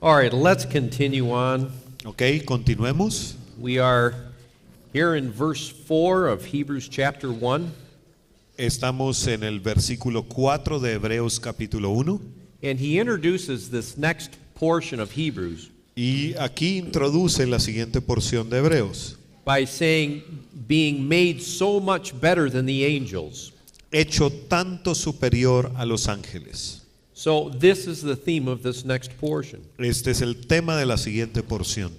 All right, let's continue on. Ok, continuemos. We are here in verse 4 of Hebrews chapter 1, Estamos en el versículo 4 de Hebreos capítulo 1 and he introduces this next portion of Hebrews y aquí introduce la siguiente porción de Hebreos, by saying, being made so much better than the angels. hecho tanto superior a los ángeles. So this is the theme of this next portion. Este es el tema de la siguiente porción.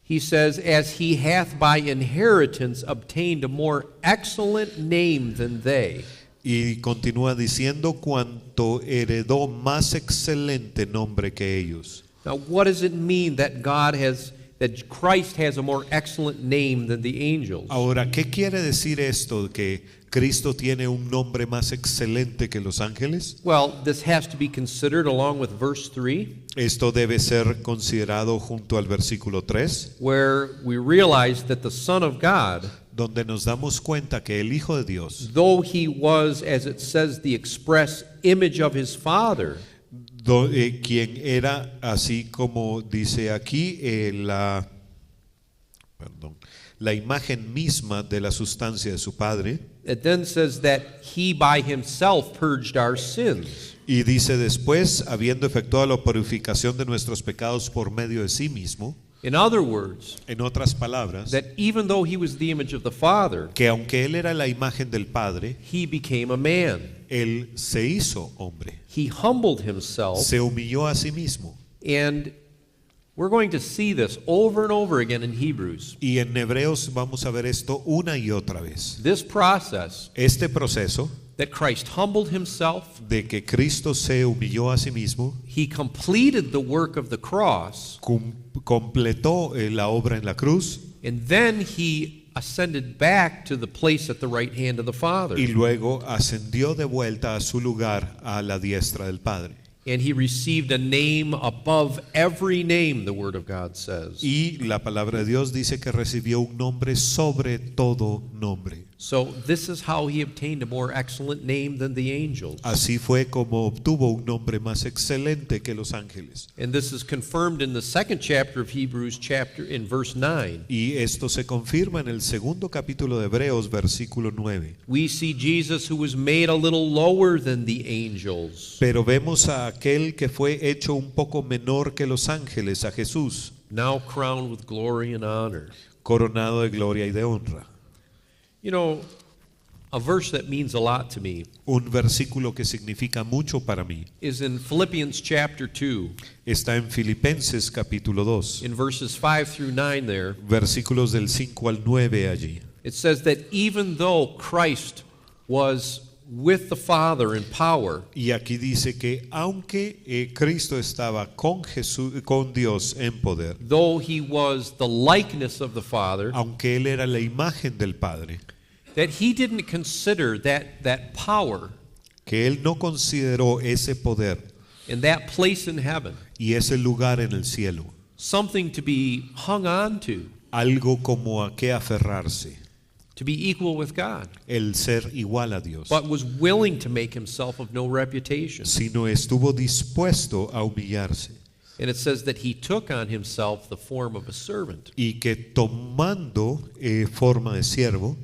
He says, as he hath by inheritance obtained a more excellent name than they. Y continúa diciendo cuanto heredó más excelente nombre que ellos. Now, what does it mean that that Christ has a more excellent name than the angels? Ahora, ¿qué quiere decir esto que Cristo tiene un nombre más excelente que los ángeles? Well, this has to be considered along with verse 3, Esto debe ser considerado junto al versículo 3, where we realize that the Son of God, donde nos damos cuenta que el Hijo de Dios, though he was, as it says, the express image of his Father, quien era, así como dice aquí, la imagen misma de la sustancia de su Padre, it then says that he by himself purged our sins. y dice después, habiendo efectuado la purificación de nuestros pecados por medio de sí mismo, In other words, en otras palabras, that even though he was the image of the Father, que aunque él era la imagen del Padre, he became a man. él se hizo hombre, He humbled himself, se humilló a sí mismo. and we're going to see this over and over again in Hebrews. Y en Hebreos vamos a ver esto una y otra vez. This process Este proceso that Christ humbled himself, de que Cristo se humilló a sí mismo, he completed the work of the cross, completó la obra en la cruz and then he ascended back to the place at the right hand of the Father. y luego ascendió de vuelta a su lugar a la diestra del Padre. And he received a name above every name, the Word of God says. Y la palabra de Dios dice que recibió un nombre sobre todo nombre. So this is how he obtained a more excellent name than the angels. Así fue como obtuvo un nombre más excelente que los ángeles. And this is confirmed in the second chapter of Hebrews, in verse 9. Y esto se confirma en el segundo capítulo de Hebreos, versículo 9. We see Jesus who was made a little lower than the angels, Pero vemos a aquel que fue hecho un poco menor que los ángeles, a Jesús, now crowned with glory and honor. coronado de gloria y de honra. You know, a verse that means a lot to me Un versículo que significa mucho para mí is in Philippians chapter 2, está en Filipenses capítulo 2, in verses 5 through 9 there. versículos del 5 al 9 allí. It says that even though Christ was with the Father in power, Y aquí dice que aunque Cristo estaba con Dios en poder, though he was the likeness of the Father, aunque él era la imagen del Padre, that he didn't consider that power que él no consideró ese poder and that place in heaven y ese lugar en el cielo something to be hung on to algo como a qué aferrarse, be equal with God, el ser igual a Dios, but was willing to make himself of no reputation. sino estuvo dispuesto a humillarse, And it says that he took on himself the form of a servant. y que tomando forma de siervo,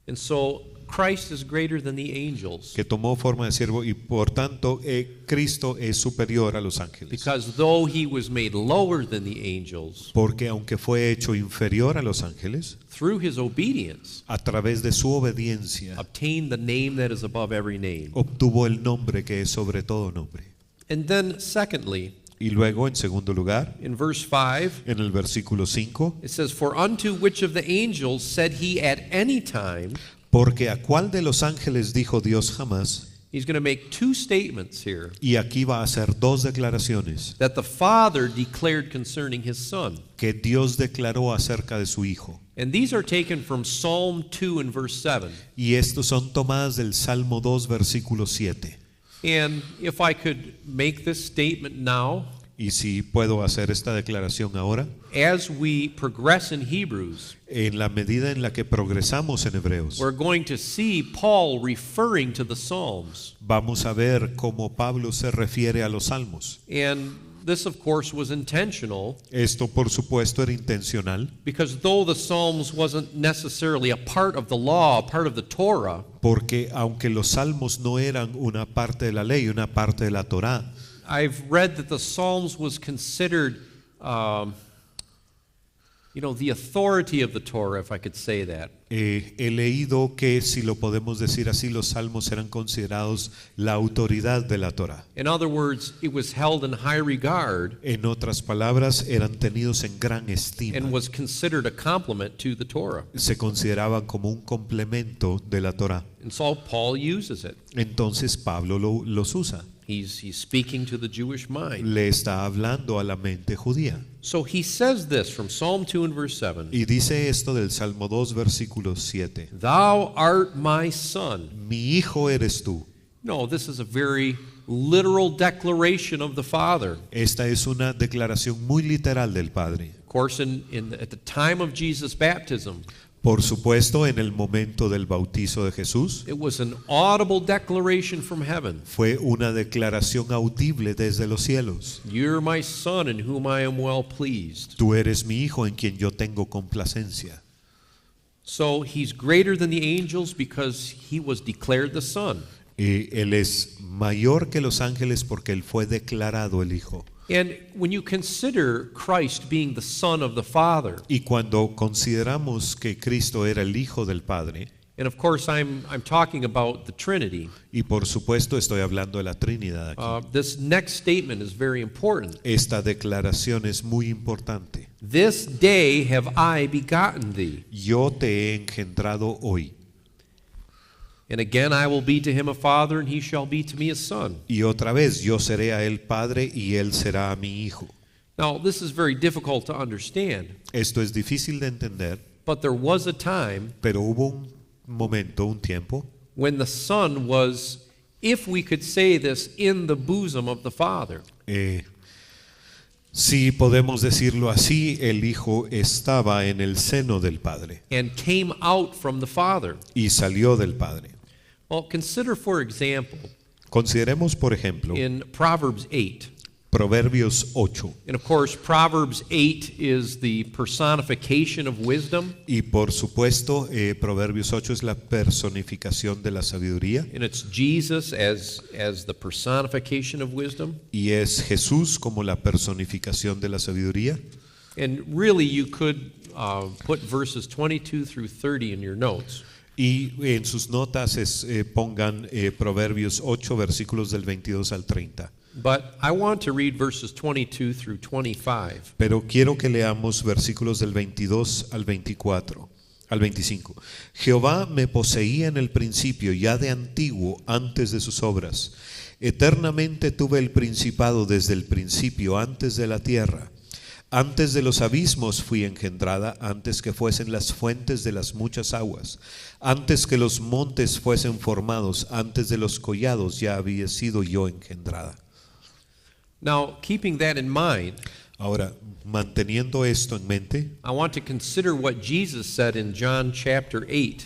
And so Christ is greater than the angels, que tomó forma de siervo, y por tanto Cristo es superior a los ángeles, because though he was made lower than the angels, porque aunque fue hecho inferior a los ángeles, through his obedience a través de su obediencia obtained the name that is above every name. obtuvo el nombre que es sobre todo nombre. And then secondly, Y luego, en segundo lugar, in verse 5, en el versículo 5, it says, for unto which of the angels said he at any time, porque a cuál de los ángeles dijo Dios jamás. he's going to make two statements here Y aquí va a hacer dos declaraciones that the Father declared concerning his Son. que Dios declaró acerca de su Hijo. And these are taken from Psalm 2 and verse 7. Y estos son tomadas del Salmo 2, versículo 7. And if I could make this statement now, Y si puedo hacer esta declaración ahora, as we progress in Hebrews, en la medida en la que progresamos en Hebreos, we're going to see Paul referring to the Psalms. vamos a ver cómo Pablo se refiere a los salmos. And This of course was intentional, Esto por supuesto era intencional, because though the Psalms wasn't necessarily a part of the law, a part of the Torah, porque aunque los salmos no eran una parte de la ley, una parte de la Torá, I've read that the Psalms was considered, the authority of the Torah, if I could say that. he leído que, si lo podemos decir así, los salmos eran considerados la autoridad de la Torá. In other words, it was held in high regard En otras palabras, eran tenidos en gran estima. and was considered a complement to the Torah. Se consideraban como un complemento de la Torá. And so Paul uses it. Entonces Pablo los usa. He's speaking to the Jewish mind. Le está hablando a la mente judía. So he says this from Psalm 2 and verse 7. Y dice esto del Salmo 2, versículo 7. Thou art my son. Mi hijo eres tú. No, this is a very literal declaration of the Father. Esta es una declaración muy literal del Padre. Of course, at the time of Jesus' baptism, Por supuesto, en el momento del bautizo de Jesús, it was an audible declaration from heaven. fue una declaración audible desde los cielos. You're my son in whom I am well pleased. Tú eres mi hijo en quien yo tengo complacencia. So he's greater than the angels because he was declared the son. Él es mayor que los ángeles porque él fue declarado el hijo. And when you consider Christ being the son of the Father, Y cuando consideramos que Cristo era el hijo del Padre, and of course I'm talking about the Trinity, y por supuesto estoy hablando de la Trinidad aquí, this next statement is very important. esta declaración es muy importante. This day have I begotten thee, Yo te he engendrado hoy. and again I will be to him a father, and he shall be to me a son. Y otra vez, yo seré a él padre y él será a mi hijo. Now this is very difficult to understand, Esto es difícil de entender, but there was a time pero hubo un momento, un tiempo, when the son was, if we could say this, in the bosom of the Father. si podemos decirlo así, el hijo estaba en el seno del Padre And came out from the Father. y salió del Padre. Well, consider, for example, Consideremos, por ejemplo, in Proverbs 8. Proverbios 8. And of course, Proverbs 8 is the personification of wisdom, Y por supuesto, Proverbios 8 es la personificación de la sabiduría and it's Jesus as the personification of wisdom. y es Jesús como la personificación de la sabiduría. And really, you could put verses 22 through 30 in your notes. Y en sus notas pongan Proverbios 8, versículos del 22 al 30. But I want to read verses 22 through 25. Pero quiero que leamos versículos del 22 al 24, al 25. Jehová me poseía en el principio, ya de antiguo, antes de sus obras. Eternamente tuve el principado desde el principio, antes de la tierra. Antes de los abismos fui engendrada, antes que fuesen las fuentes de las muchas aguas. Antes que los montes fuesen formados, antes de los collados ya había sido yo engendrada. Now, keeping that in mind, Ahora, manteniendo esto en mente, I want to consider what Jesus said in John chapter 8.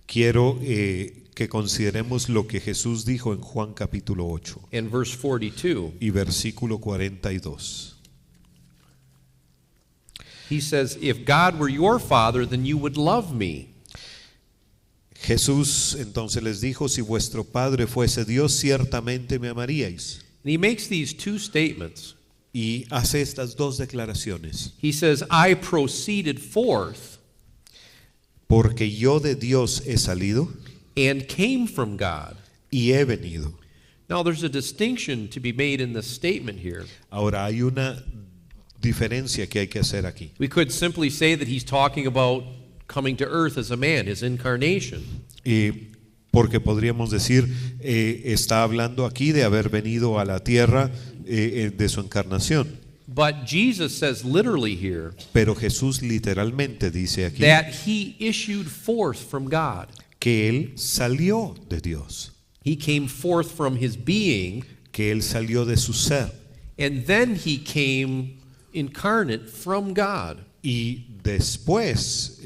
quiero que consideremos lo que Jesús dijo en Juan capítulo 8 In verse 42, y versículo 42. he says, If God were your father, then you would love me. Jesús entonces les dijo, si vuestro Padre fuese Dios, ciertamente me amaríais. And he makes these two statements. Y hace estas dos declaraciones. He says, I proceeded forth Porque yo de Dios he salido and came from God. y he venido. Now, there's a distinction to be made in this statement here. Ahora hay una diferencia que hay que hacer aquí. We could simply say that he's talking about coming to earth as a man, his incarnation. Porque podríamos decir, está hablando aquí de haber venido a la tierra de su encarnación. But Jesus says literally here Pero Jesús literalmente dice aquí that he issued forth from God. que Él salió de Dios, He came forth from his being, que Él salió de su ser. and then he came incarnate from God. Y después,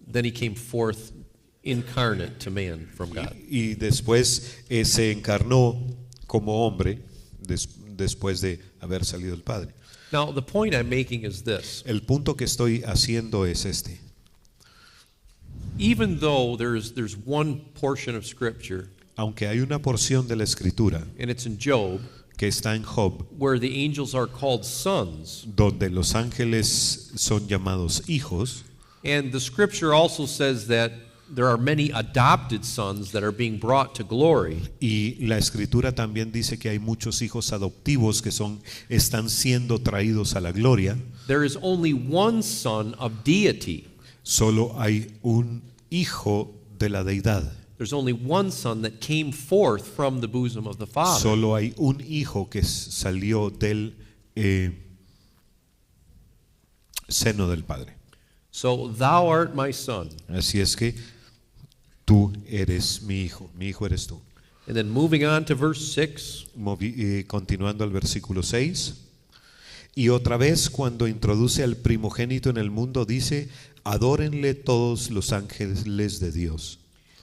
Then he came forth incarnate to man from God. se encarnó como hombre después de haber salido del Padre. Now, the point I'm making is this. El punto que estoy haciendo es este. Even though there's one portion of Scripture, Aunque hay una porción de la Escritura and it's in Job, que está en Job, where the angels are called sons, donde los ángeles son llamados hijos, and the Scripture also says that there are many adopted sons that are being brought to glory. y la Escritura también dice que hay muchos hijos adoptivos que están siendo traídos a la gloria. There is only one son of deity. Solo hay un hijo de la deidad. There's only one son that came forth from the bosom of the Father. Solo hay un hijo que salió del seno del Padre. So thou art my son. Así es que tú eres mi hijo eres tú. And then moving on to verse 6. Continuando al versículo 6. Y otra vez cuando introduce al primogénito en el mundo dice, adórenle todos los ángeles de Dios.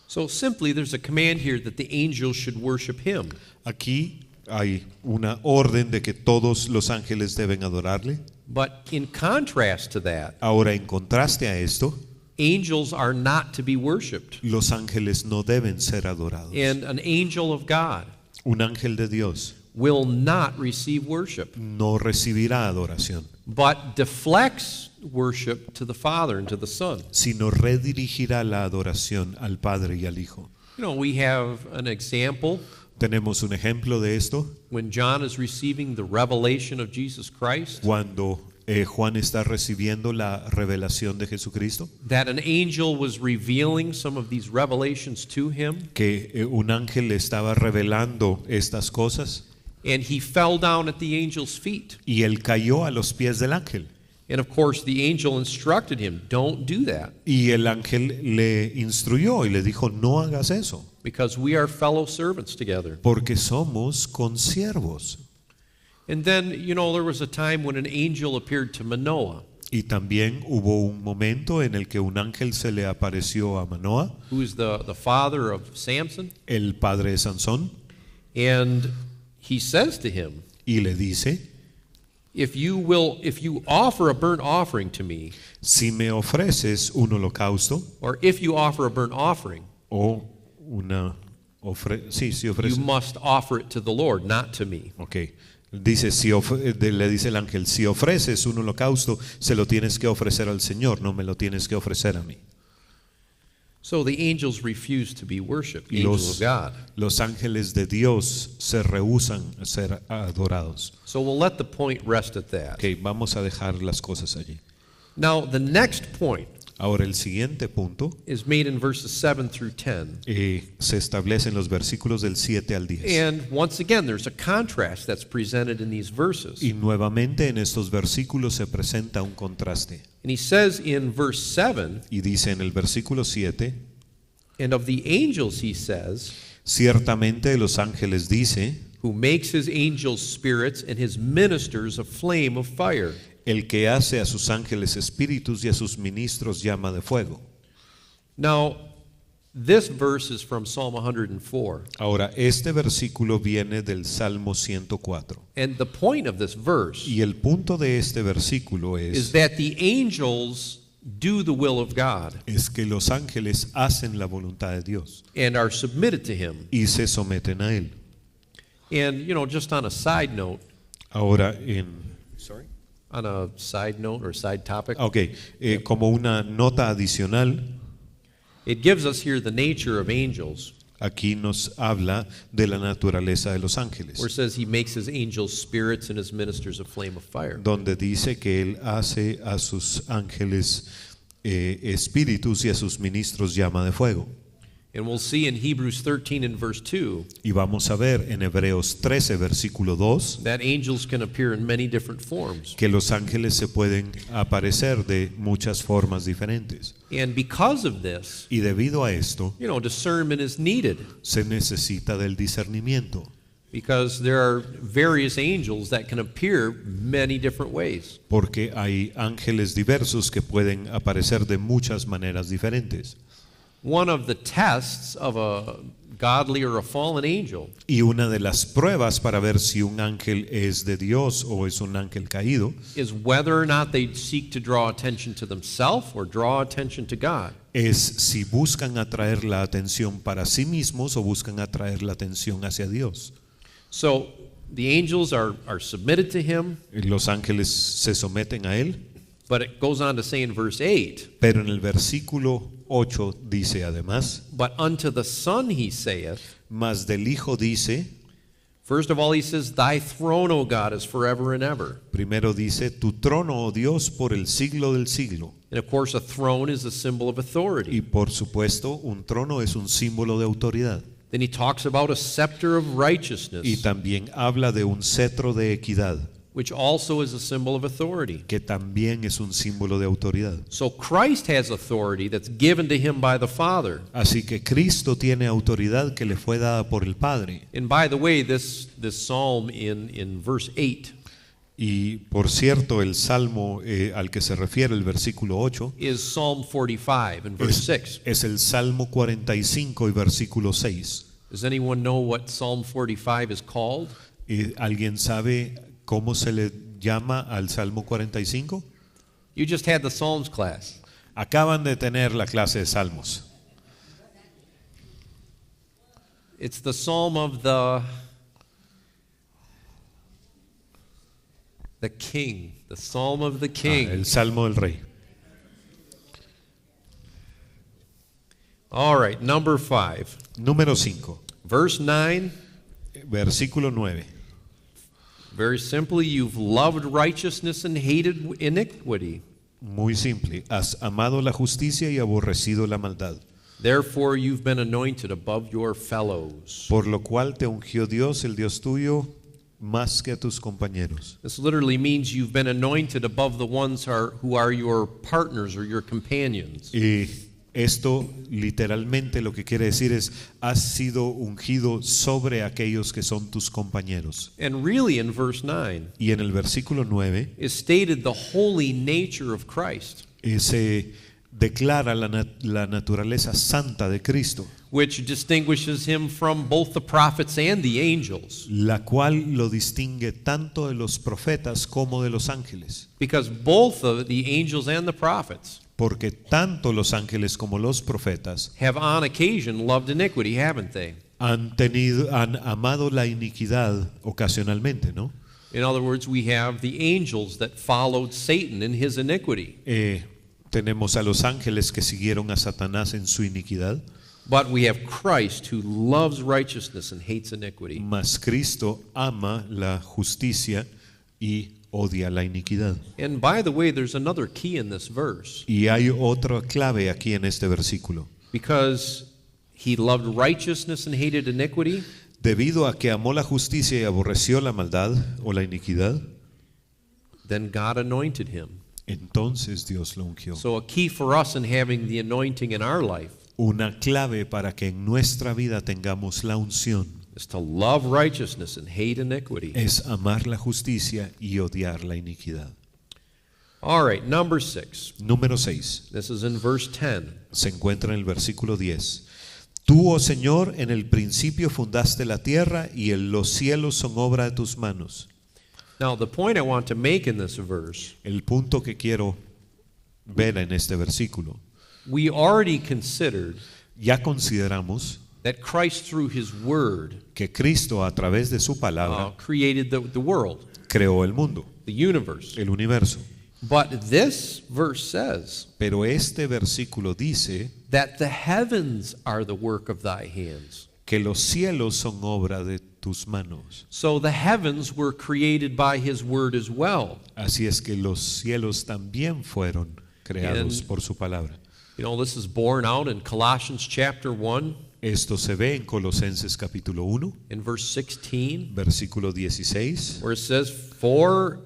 So simply there's a command here that the angels should worship him. Aquí hay una orden de que todos los ángeles deben adorarle. But in contrast to that, Ahora, en contraste a esto, angels are not to be worshiped. los ángeles no deben ser adorados. And an angel of God Un ángel de Dios will not receive worship, no recibirá adoración, but deflects worship to the Father and to the Son. sino redirigirá la adoración al Padre y al Hijo. You know, we have an example Tenemos un ejemplo de esto when John is receiving the revelation of Jesus Christ, cuando Juan está recibiendo la revelación de Jesucristo, that an angel was revealing some of these revelations to him, que un ángel le estaba revelando estas cosas and he fell down at the angel's feet. y él cayó a los pies del ángel. And of course, the angel instructed him, don't do that, Y el ángel le instruyó y le dijo, no hagas eso, because we are fellow servants together. porque somos consiervos. And then, you know, there was a time when an angel appeared to Manoah, Y también hubo un momento en el que un ángel se le apareció a Manoah, who is the father of Samson, el padre de Sansón, and he says to him, y le dice, if you offer a burnt offering to me, si me ofreces un holocausto or if you offer a burnt offering, o una si you ofreces, must offer it to the Lord, not to me. okay. Dice, le dice el ángel, si ofreces un holocausto, se lo tienes que ofrecer al Señor, no me lo tienes que ofrecer a mí. So the angels refuse to be worshipped, angels of God. Los ángeles de Dios se rehúsan a ser adorados. So we'll let the point rest at that. Okay, vamos a dejar las cosas allí. Now, the next point Ahora el siguiente punto is made in verses 7 through 10. se establece en los versículos del 7 al 10. And once again, there's a contrast that's presented in these verses. Y nuevamente en estos versículos se presenta un contraste. And he says in verse 7, Y dice en el versículo 7, and of the angels, he says, ciertamente de los ángeles dice, who makes his angels spirits and his ministers a flame of fire. el que hace a sus ángeles espíritus y a sus ministros llama de fuego. Now, this verse is from Psalm 104. Ahora, este versículo viene del Salmo 104. And the point of this verse Y el punto de este versículo is that the angels do the will of God es que los ángeles hacen la voluntad de Dios and are submitted to him. y se someten a Él. And, you know, just on a side note, Ahora, on a side note or side topic, como una nota adicional, it gives us here the nature of angels, aquí nos habla de la naturaleza de los ángeles, where it says he makes his angels spirits and his ministers a flame of fire. donde dice que Él hace a sus ángeles espíritus y a sus ministros llama de fuego. And we'll see in Hebrews 13 and verse 2 Y vamos a ver en Hebreos 13, versículo 2, that angels can appear in many different forms. que los ángeles se pueden aparecer de muchas formas diferentes. And because of this, Y debido a esto, you know, discernment is needed, se necesita del discernimiento, because there are various angels that can appear many different ways. porque hay ángeles diversos que pueden aparecer de muchas maneras diferentes. One of the tests of a godly or a fallen angel Y una de las pruebas para ver si un ángel es de Dios o es un ángel caído is whether or not they seek to draw attention to themselves or draw attention to God. es si buscan atraer la atención para sí mismos o buscan atraer la atención hacia Dios. So the angels are submitted to him, Los ángeles se someten a él, but it goes on to say in verse 8, pero en el versículo 8 dice además, but unto the Son he saith, mas del Hijo dice, first of all he says, thy throne, O God, is forever and ever. primero dice, tu trono, oh Dios, por el siglo del siglo. And of course a throne is a symbol of Y authority. por supuesto, un trono es un símbolo de autoridad. Then he talks about a scepter of Y righteousness, también habla de un cetro de equidad, which also is a symbol of authority. que también es un símbolo de autoridad. So Christ has authority that's given to him by the Father. Así que Cristo tiene autoridad que le fue dada por el Padre. And by the way, this psalm in verse 8 Y por cierto, el salmo al que se refiere el versículo 8 is Psalm 45 in verse 6. es el Salmo 45 y versículo 6. Does anyone know what Psalm 45 is called? ¿Alguien sabe cómo se le llama al Salmo 45? You just had the Psalms class. Acaban de tener la clase de salmos. It's the psalm of the king, the psalm of the king. El Salmo del Rey. All right, number 5. Número 5, Verse 9, versículo 9. very simply, you've loved righteousness and hated iniquity. Muy simple. Has amado la justicia y aborrecido la maldad. Therefore, you've been anointed above your fellows. Por lo cual te ungió Dios, el Dios tuyo, más que a tus compañeros. This literally means you've been anointed above the ones who are your partners or your companions. Y esto literalmente lo que quiere decir es, has sido ungido sobre aquellos que son tus compañeros. And really, in verse 9, Y en el versículo 9 is stated the holy nature of Christ, se declara la naturaleza santa de Cristo, which distinguishes him from both the prophets and the angels. la cual lo distingue tanto de los profetas como de los ángeles. Because both of the angels and the prophets Porque tanto los ángeles como los profetas have on occasion loved iniquity, haven't they? han amado la iniquidad ocasionalmente, ¿no? In other words, we have the angels that followed Satan in his iniquity. Tenemos a los ángeles que siguieron a Satanás en su iniquidad, But we have Christ who loves righteousness and hates iniquity. mas Cristo ama la justicia y odia la iniquidad. And by the way, there's another key in this verse. Y hay otra clave aquí en este versículo. Because he loved righteousness and hated iniquity, Debido a que amó la justicia y aborreció la maldad o la iniquidad, then God anointed him. entonces Dios lo ungió. So a key for us in having the anointing in our life Una clave para que en nuestra vida tengamos la unción is to love righteousness and hate iniquity. es amar la justicia y odiar la iniquidad. All right, number 6. Número 6. This is in verse 10. Se encuentra en el versículo 10. Tú, oh Señor, en el principio fundaste la tierra y los cielos son obra de tus manos. Now, the point I want to make in this verse, El punto que quiero ver en este versículo, we already considered ya consideramos that Christ through his word que Cristo a través de su palabra created the world, creó el mundo, the universe. el universo. But this verse says Pero este versículo dice that the heavens are the work of thy hands. que los cielos son obra de tus manos. So the heavens were created by his word as well. Así es que los cielos también fueron creados And- por su palabra. You know, this is borne out in Colossians chapter 1 Esto se ve en Colosenses capítulo 1, in verse 16, versículo 16, where it says, For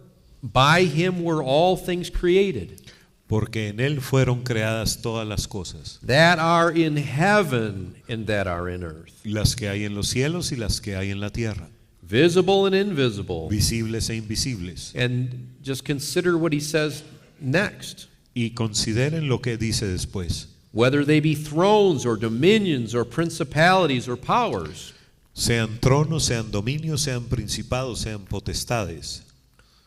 by him were all things created, porque en él fueron creadas todas las cosas, that are in heaven and that are in earth, las que hay en los cielos y las que hay en la tierra, visible and invisible. visibles e invisibles. And just consider what he says next. Y consideren lo que dice después. whether they be thrones or dominions or principalities or powers. Sean tronos, sean dominios, sean principados, sean potestades.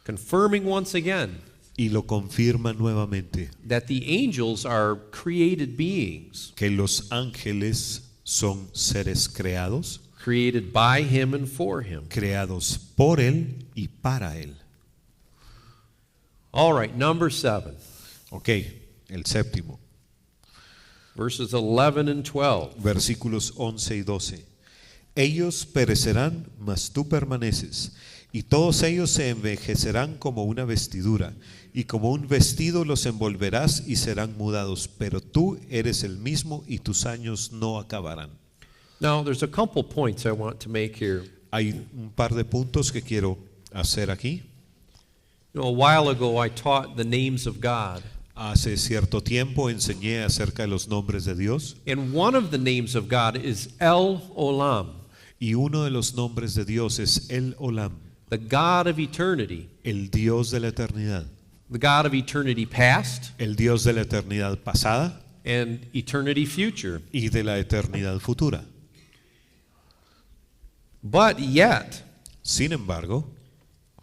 Confirming once again Y lo confirma nuevamente, that the angels are created beings, que los ángeles son seres creados, created by him and for him. creados por Él y para Él. All right, number 7, Ok, el séptimo, verses 11 and 12. versículos 11 y 12. Ellos perecerán, mas tú permaneces, y todos ellos se envejecerán como una vestidura, y como un vestido los envolverás y serán mudados, pero tú eres el mismo y tus años no acabarán. Now, there's a couple points I want to make here. Hay un par de puntos que quiero hacer aquí. You know, a while ago I taught the names of God, Hace cierto tiempo enseñé acerca de los nombres de Dios, and one of the names of God is El Olam, y uno de los nombres de Dios es El Olam, the God of eternity, el Dios de la eternidad, the God of eternity past el Dios de la eternidad pasada and eternity future. y de la eternidad futura. But yet, Sin embargo,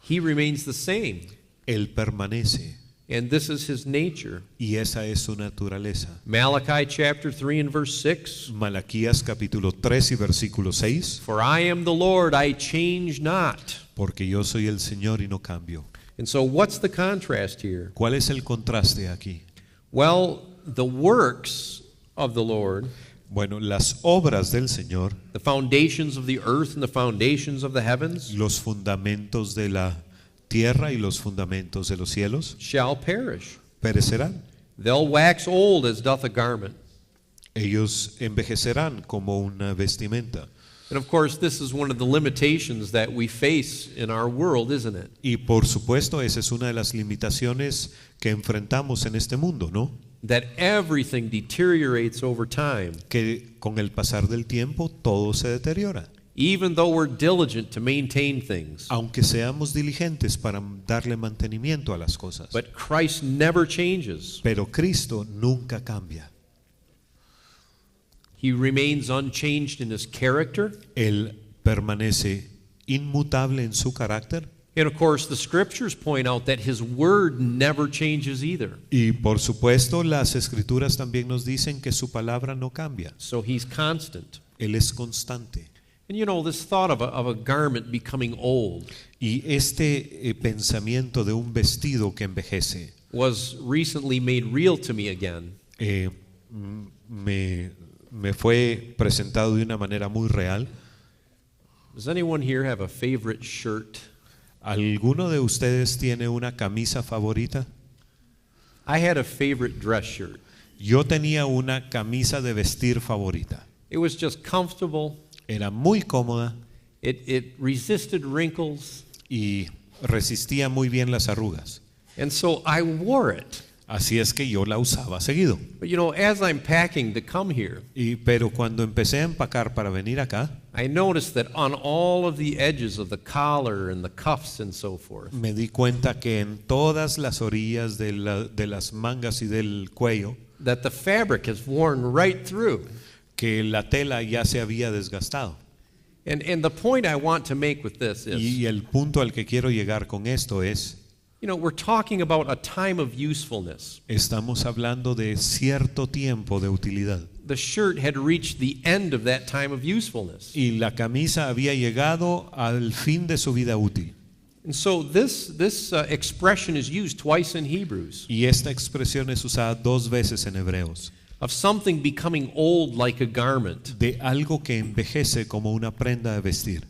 he remains the same, Él permanece, and this is his nature. y esa es su naturaleza. Malachi chapter 3 and verse 6, Malaquías capítulo 3 y versículo 6, for I am the Lord, I change not. porque yo soy el Señor y no cambio. And so what's the contrast here? ¿Cuál es el contraste aquí? Well, the works of the Lord, Bueno, las obras del Señor, the foundations of the earth and the foundations of the heavens, los fundamentos de la tierra y los fundamentos de los cielos, shall perish. perecerán. They'll wax old as doth a garment. Ellos envejecerán como una vestimenta. And of course, this is one of the limitations that we face in our world, isn't it? Y por supuesto, esa es una de las limitaciones que enfrentamos en este mundo, ¿no? That everything deteriorates over time. Que con el pasar del tiempo todo se deteriora. Even though we're diligent to maintain things. Aunque seamos diligentes para darle mantenimiento a las cosas. But Christ never changes. Pero Cristo nunca cambia. He remains unchanged in his character. Él permanece inmutable en su carácter. And of course, the scriptures point out that his word never changes either. Y por supuesto, las escrituras también nos dicen que su palabra no cambia. So he's constant. Él es constante. And you know, this thought of a garment becoming old Y este pensamiento de un vestido que envejece was recently made real to me again. me fue presentado de una manera muy real. Does anyone here have a favorite shirt? ¿Alguno de ustedes tiene una camisa favorita? I had a favorite dress shirt. Yo tenía una camisa de vestir favorita. It was just comfortable. Era muy cómoda It resisted wrinkles. y resistía muy bien las arrugas. And so I wore it. Así es que yo la usaba seguido. But you know, as I'm packing to come here, Pero cuando empecé a empacar para venir acá, I noticed that on all of the edges of the collar and the cuffs and so forth, me di cuenta que en todas las orillas de las mangas y del cuello, that the fabric has worn right through. que la tela ya se había desgastado. And the point I want to make with this is, Y el punto al que quiero llegar con esto es, you know, we're talking about a time of usefulness. estamos hablando de cierto tiempo de utilidad. The shirt had reached the end of that time of usefulness. Y la camisa había llegado al fin de su vida útil. And so this expression is used twice in Hebrews, Y esta expresión es usada 2 veces en Hebreos. of something becoming old like a garment. De algo que envejece como una prenda de vestir.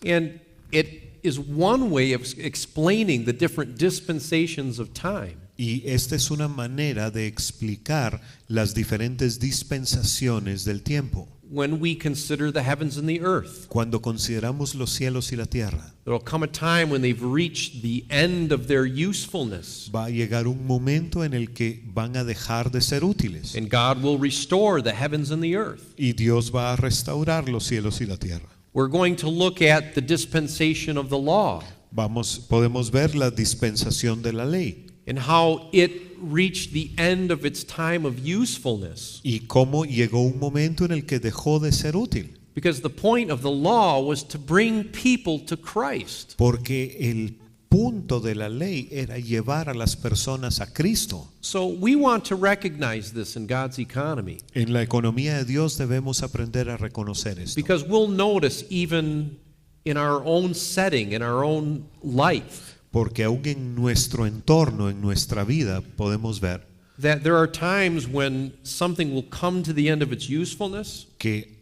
And it is one way of explaining the different dispensations of time. Y esta es una manera de explicar las diferentes dispensaciones del tiempo. When we consider the heavens and the earth, Cuando consideramos los cielos y la tierra, there will come a time when they've reached the end of their usefulness, va a llegar un momento en el que van a dejar de ser útiles. and God will restore the heavens and the earth. Y Dios va a restaurar los cielos y la tierra. We're going to look at the dispensation of the law. Podemos ver la dispensación de la ley. and how it reached the end of its time of usefulness. y cómo llegó un momento en el que dejó de ser útil, Because the point of the law was to bring people to Christ. porque el punto de la ley era llevar a las personas a Cristo. So we want to recognize this in God's economy. En la economía de Dios debemos aprender a reconocer esto, Because we'll notice even in our own setting, in our own life, porque aún en nuestro entorno, en nuestra vida, podemos ver that there are times when something will come to the end of its usefulness, que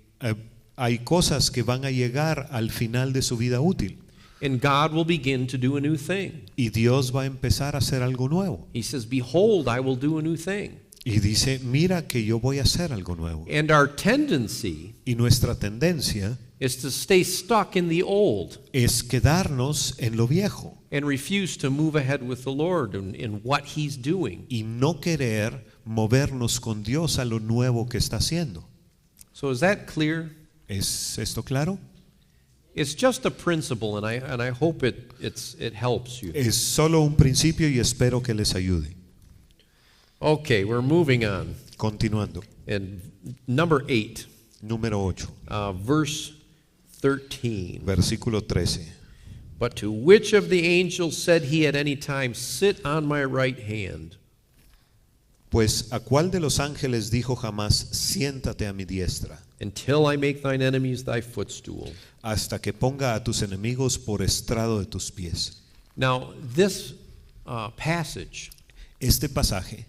hay cosas que van a llegar al final de su vida útil and God will begin to do a new thing. y Dios va a empezar a hacer algo nuevo. He says, "Behold, I will do a new thing." Y dice, mira que yo voy a hacer algo nuevo. And our tendency Y nuestra tendencia is to stay stuck in the old es quedarnos en lo viejo and refuse to move ahead with the Lord in what He's doing. y no querer movernos con Dios a lo nuevo que está haciendo. So is that clear? ¿Es esto claro? It's just a principle, and I hope it helps you. Es solo un principio y espero que les ayude. Okay, we're moving on. Continuando. And number 8, Número 8, verse 13. versículo 13. But to which of the angels said he at any time, "Sit on my right hand"? Pues a cuál de los ángeles dijo jamás, siéntate a mi diestra, Until I make thine enemies thy footstool. hasta que ponga a tus enemigos por estrado de tus pies. Now, this passage Este pasaje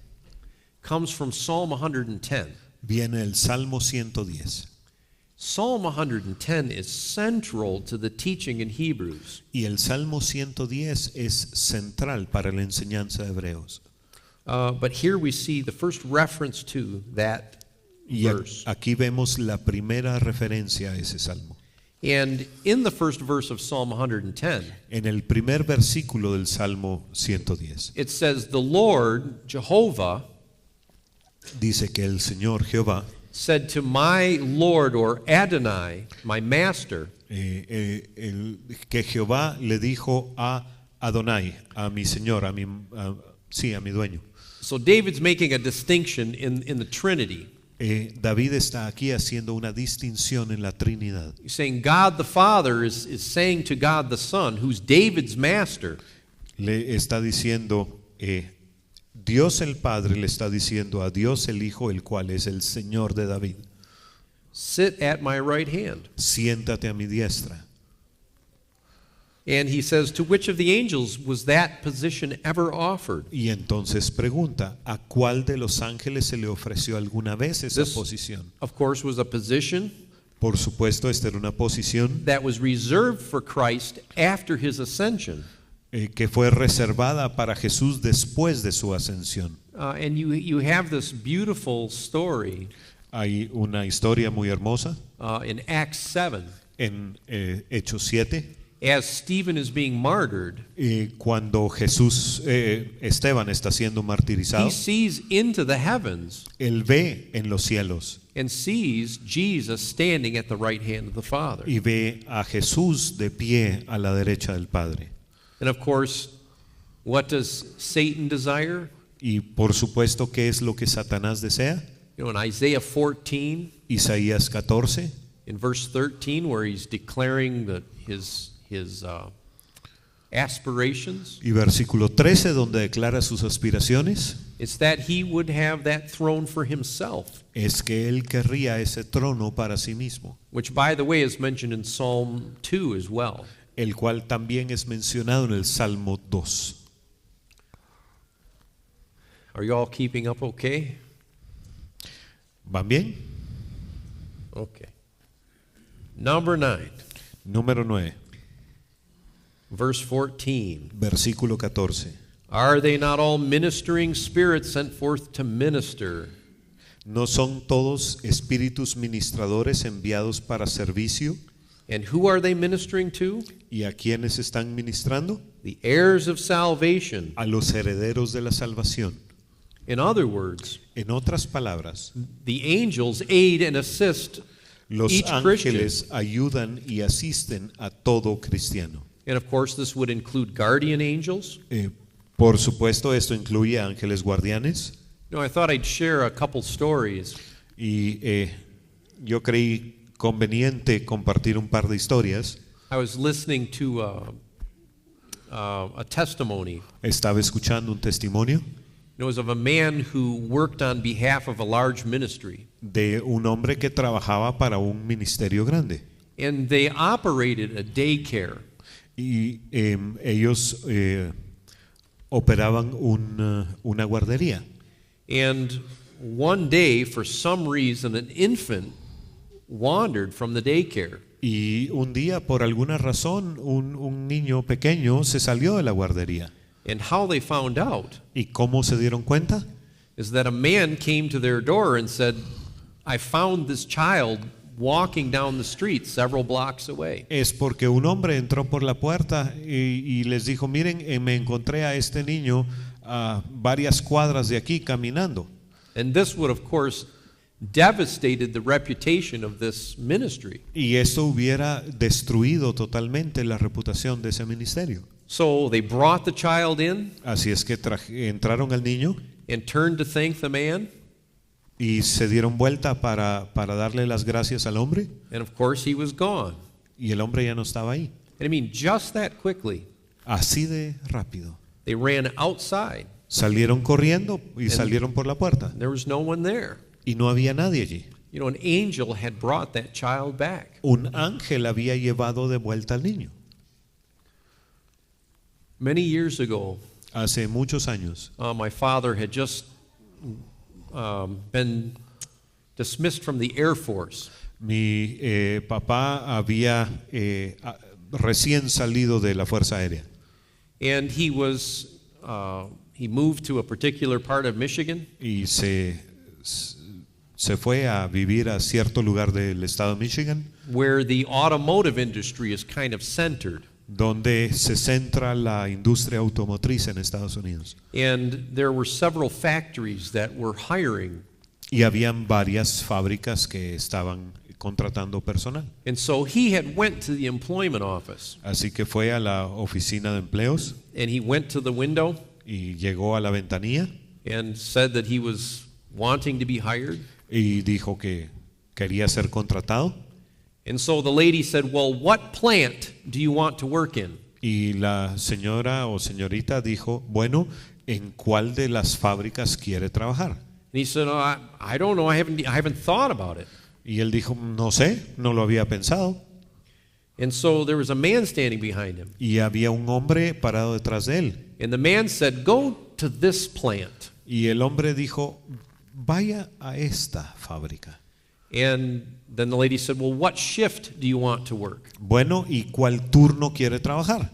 comes from Psalm 110. viene del Salmo 110. Psalm 110 is central to the teaching in Hebrews. Y el Salmo 110 es central para la enseñanza de Hebreos. But here we see the first reference to that Y verse. aquí vemos la primera referencia a ese salmo. And in the first verse of Psalm 110, En el primer versículo del Salmo 110 it says, "The Lord, Jehovah, dice que el Señor Jehová, said to my Lord," or Adonai, my master, que Jehová le dijo a Adonai, a mi Señor, a mi dueño. So David's making a distinction in the Trinity. David está aquí haciendo una distinción en la Trinidad. He's saying God the Father is saying to God the Son, who's David's master, Le está diciendo, Dios el Padre le está diciendo a Dios el Hijo, el cual es el Señor de David, "Sit at my right hand." siéntate a mi diestra. And he says, to which of the angels was that position ever offered? Y entonces pregunta, ¿a cuál de los ángeles se le ofreció alguna vez esa This, posición? of course, was a position Por supuesto, esta era una posición that was reserved for Christ after his ascension. que fue reservada para Jesús después de su ascensión. And you have this beautiful story Hay una historia muy hermosa in Acts 7 en Hechos 7, as Stephen is being martyred. cuando Esteban está siendo martirizado. He sees into the heavens Él ve en los cielos and sees Jesus standing at the right hand of the Father. y ve a Jesús de pie a la derecha del Padre. And of course, what does Satan desire? Y por supuesto, ¿qué es lo que Satanás desea? You know, in Isaiah 14, Isaías 14, in verse 13, where he's declaring his aspirations, y versículo 13, donde declara sus aspiraciones, it's that he would have that throne for himself, es que él querría ese trono para sí mismo, which, by the way, is mentioned in Psalm 2 as well. el cual también es mencionado en el Salmo 2. Are you all keeping up okay? ¿Van bien? Okay. Number 9, Número 9, verse 14. versículo 14. Are they not all ministering spirits sent forth to minister? ¿No son todos espíritus ministradores enviados para servicio? And who are they ministering to? ¿Y a quiénes están ministrando? The heirs of salvation. A los herederos de la salvación. In other words, En otras palabras, the angels aid and assist los each Christian. ángeles ayudan y asisten a todo cristiano. And of course, this would include guardian angels, Por supuesto, esto incluye ángeles guardianes. I thought I'd share a couple stories. Y yo creí conveniente compartir un par de historias. I was listening to a testimony. Estaba escuchando un testimonio It was of a man who worked on behalf of a large ministry. de un hombre que trabajaba para un ministerio grande. And they operated a daycare. Y ellos operaban una guardería. And one day, for some reason, an infant wandered from the daycare. Y un día, por alguna razón, un niño pequeño se salió de la guardería. And how they found out ¿Y cómo se dieron cuenta? is that a man came to their door and said, I found this child walking down the street several blocks away. Es porque un hombre entró por la puerta y les dijo, miren, me encontré a este niño a varias cuadras de aquí caminando. And this would, of course, devastated the reputation of this ministry. Y esto hubiera destruido totalmente la reputación de ese ministerio. So they brought the child in Así es que entraron al niño and turned to thank the man. y se dieron vuelta para darle las gracias al hombre, And of course, he was gone. y el hombre ya no estaba ahí. And I mean, just that quickly, Así de rápido. they ran outside. Salieron corriendo y salieron por la puerta And there was no one there. y no había nadie allí. You know, an angel had brought that child back. Un ángel había llevado de vuelta al niño. Many years ago, Hace muchos años, my father had just been dismissed from the Air Force. mi papá había recién salido de la Fuerza Aérea And he moved to a particular part of Michigan. y se fue a vivir a cierto lugar del estado de Michigan, Where the automotive industry is kind of centered. donde se centra la industria automotriz en Estados Unidos. And there were several factories that were hiring. Y habían varias fábricas que estaban contratando personal. And so he had went to the employment office. Así que fue a la oficina de empleos And he went to the window y llegó a la ventanilla and said that he was wanting to be hired. y dijo que quería ser contratado. And so the lady said, well, what plant do you want to work in? Y la señora o señorita dijo, bueno, ¿en cuál de las fábricas quiere trabajar? And he said, oh, I don't know. I haven't thought about it. Y él dijo, no sé, no lo había pensado. And so there was a man standing behind him. Y había un hombre parado detrás de él. And the man said, go to this plant. Y el hombre dijo, vaya a esta fábrica. And then the lady said, well, what shift do you want to work? Bueno, ¿y cuál turno quiere trabajar?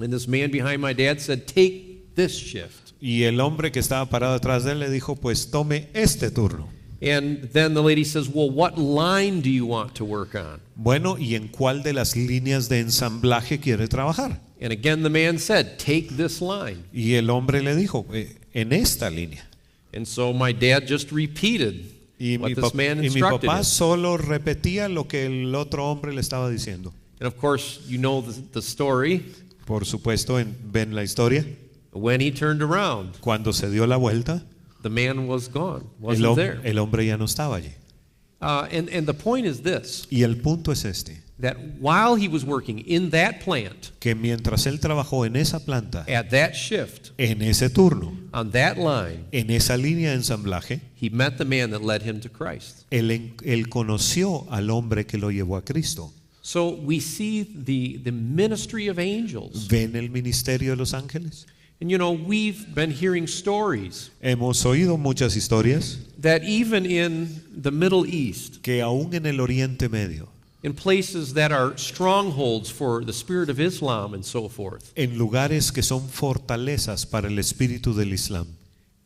And this man behind my dad said, take this shift. Y el hombre que estaba parado detrás de él le dijo, pues tome este turno. And then the lady says, well, what line do you want to work on? Bueno, ¿y en cuál de las líneas de ensamblaje quiere trabajar? And again the man said, take this line. Y el hombre le dijo, en esta línea. And so my dad just repeated Y what mi, this man y mi instructed papá him. solo repetía lo que el otro hombre le estaba diciendo. And of course, you know the story. Por supuesto, ven la historia. When he turned around, Cuando se dio la vuelta, the man was gone, el, wasn't there. el hombre ya no estaba allí. And the point is this, Y el punto es este, that while he was working in that plant, que mientras él trabajó en esa planta, at that shift, en ese turno, on that line, en esa línea de ensamblaje, he met the man that led him to Christ. él conoció al hombre que lo llevó a Cristo. So we see the ministry of angels. ¿Ven el ministerio de los ángeles? And you know, we've been hearing stories Hemos oído muchas historias that even in the Middle East, que aún en el Oriente Medio, in places that are strongholds for the spirit of Islam and so forth, en lugares que son fortalezas para el espíritu del Islam,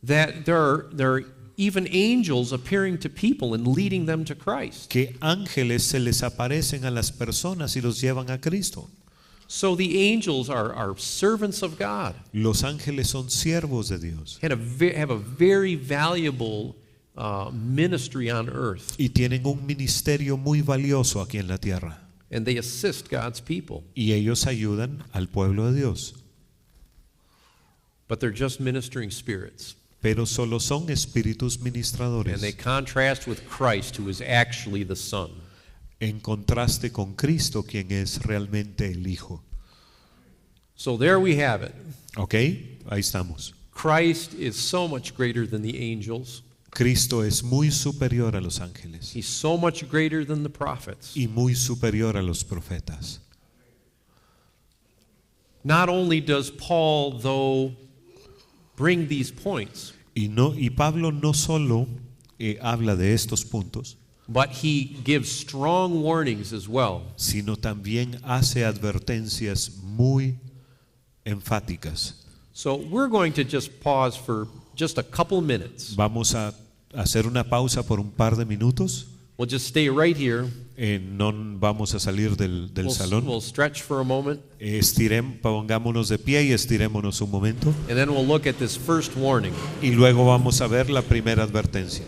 that there are even angels appearing to people and leading them to Christ. que ángeles se les aparecen a las personas y los llevan a Cristo. So the angels are servants of God Los ángeles son siervos de Dios and have a very valuable ministry on earth, y tienen un ministerio muy valioso aquí en la tierra, and they assist God's people. y ellos ayudan al pueblo de Dios. but they're just ministering spirits. pero solo son espíritus And they ministradores, contrast with Christ, who is actually the Son. en contraste con Cristo, quien es realmente el Hijo. So there we have it. ¿Ok? Ahí estamos. Christ is so much greater than the angels. Cristo es muy superior a los ángeles He's so much greater than the prophets. y muy superior a los profetas. Not only does Paul, though, bring these points, Y Pablo no solo habla de estos puntos, but he gives strong warnings as well. sino también hace advertencias muy enfáticas. So we're going to just pause for just a couple minutes. Vamos a hacer una pausa por un par de minutos. We'll just stay right here. No vamos a salir del salón. We'll stretch for a moment, Pongámonos de pie y estirémonos un momento. and then we'll look at this first warning. Y luego vamos a ver la primera advertencia.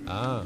Ah.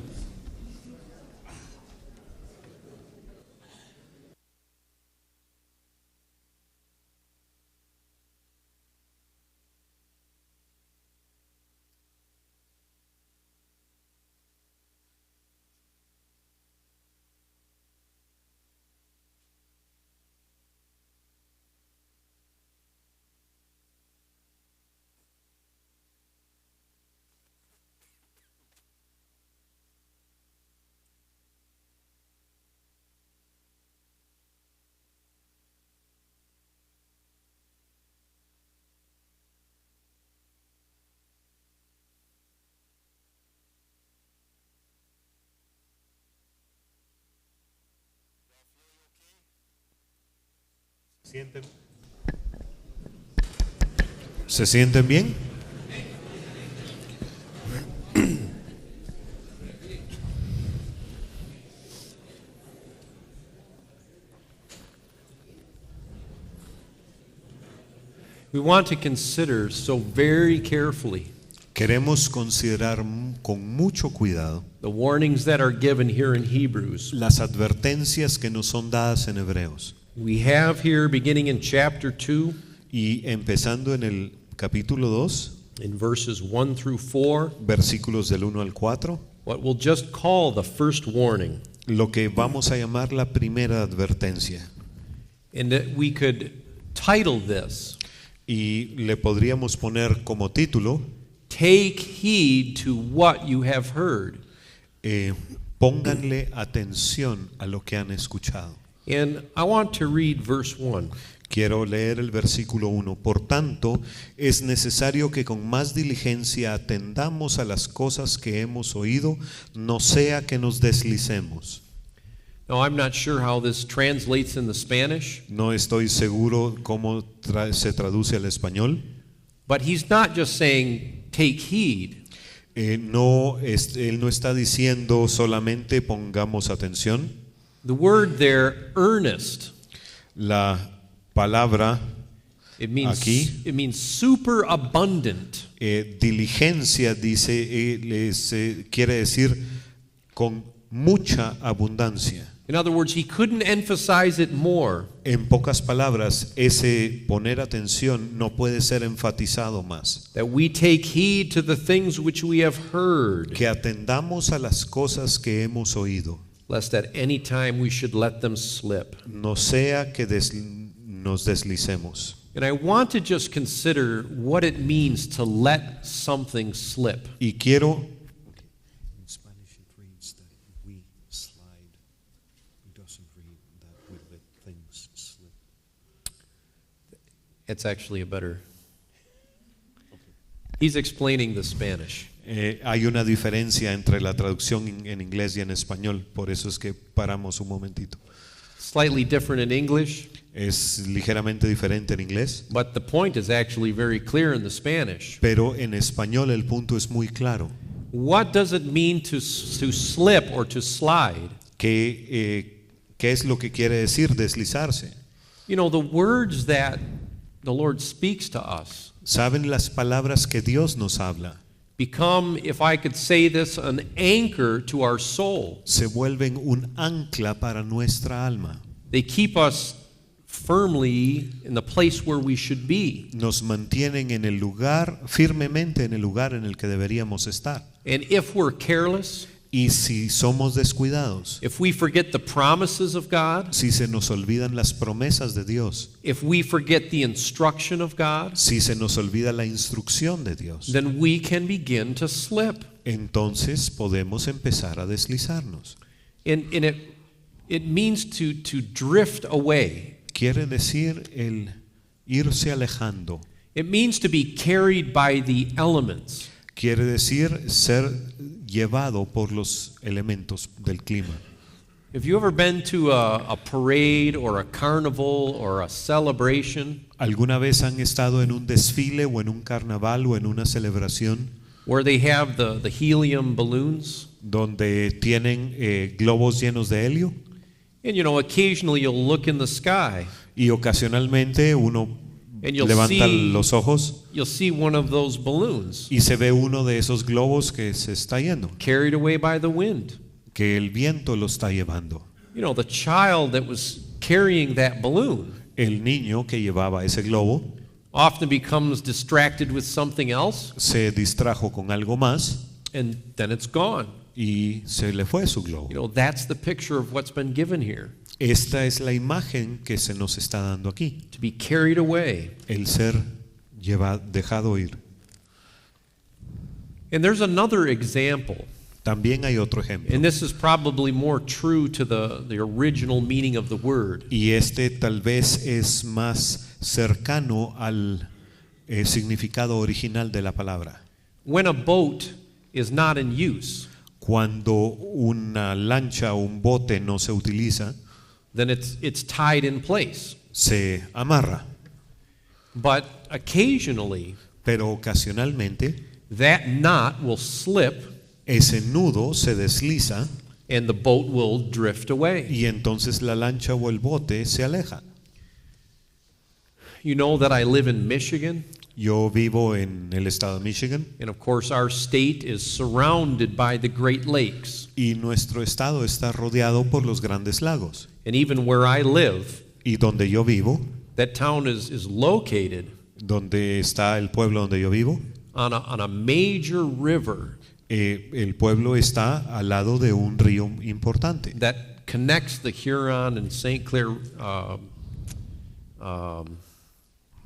¿Se sienten bien? We want to consider so very carefully Queremos considerar con mucho cuidado the warnings that are given here in Hebrews. las advertencias que nos son dadas en Hebreos. We have here, beginning in chapter 2, Y empezando en el capítulo 2, in verses 1 through 4, versículos del 1 al 4, what we'll just call the first warning. lo que vamos a llamar la primera advertencia. And that we could title this, Y le podríamos poner como título, Take Heed to What You Have Heard. pónganle atención a lo que han escuchado. And I want to read verse 1. Quiero leer el versículo 1. Por tanto, es necesario que con más diligencia atendamos a las cosas que hemos oído, no sea que nos deslicemos. Now, I'm not sure how this translates in the Spanish, No estoy seguro cómo se traduce al español. but he's not just saying, take heed. Él no está diciendo solamente pongamos atención. The word there, earnest, La palabra it means Aquí. it means super abundant. diligencia quiere decir con mucha abundancia. In other words, he couldn't emphasize it more. En pocas palabras, ese poner atención no puede ser enfatizado más. That we take heed to the things which we have heard, Que atendamos a las cosas que hemos oído, lest at any time we should let them slip. no sea que nos deslicemos. And I want to just consider what it means to let something slip. Y quiero It's actually a better. He's explaining the Spanish. hay una diferencia entre la traducción en inglés y en español, por eso es que paramos un momentito. Slightly different in English, Es ligeramente diferente en inglés, but the point is actually very clear in the Spanish. pero en español el punto es muy claro. What does it mean to slip or to slide? ¿Qué es lo que quiere decir deslizarse? You know, the words that the Lord speaks to us, ¿Saben las palabras que Dios nos habla? become, if I could say this, an anchor to our soul. se vuelven un ancla para nuestra alma. They keep us firmly in the place where we should be. Nos mantienen en el lugar, firmemente en el lugar en el que deberíamos estar. And if we're careless, Y si somos descuidados, if we forget the promises of God, si se nos olvidan las promesas de Dios, if we forget the instruction of God, si se nos olvida la instrucción de Dios, then we can begin to slip. entonces podemos empezar a deslizarnos. And it means to drift away. Quiere decir el irse alejando. It means to be carried by the elements. Quiere decir ser llevado por los elementos del clima. Have you ever been to a parade or a carnival or a celebration ¿Alguna vez han estado en un desfile o en un carnaval o en una celebración where they have the helium balloons? donde tienen globos llenos de helio? And you know, occasionally you'll look in the sky Y ocasionalmente uno and you'll levanta los ojos see one of those balloons y se ve uno de esos globos que se está yendo, carried away by the wind. que el viento lo está llevando. You know, the child that was carrying that balloon El niño que llevaba ese globo often becomes distracted with something else, se distrajo con algo más and then it's gone. y se le fue su globo. You know, that's the picture of what's been given here. Esta es la imagen que se nos está dando aquí, To be carried away. el ser dejado ir. And there's another example, También hay otro ejemplo, and this is probably more true to the original meaning of the word. y este tal vez es más cercano al significado original de la palabra. When a boat is not in use, Cuando una lancha o un bote no se utiliza, then it's tied in place. se amarra, But occasionally, pero ocasionalmente that knot will slip ese nudo se desliza and the boat will drift away. y entonces la lancha o el bote se aleja. You know that I live in Michigan, Yo vivo en el estado de Michigan and of course our state is surrounded by the Great Lakes. y nuestro estado está rodeado por los grandes lagos. And even where I live, Y donde yo vivo, that town is located donde está el pueblo donde yo vivo, on a major river el pueblo está al lado de un río importante that connects the Huron and St. Clair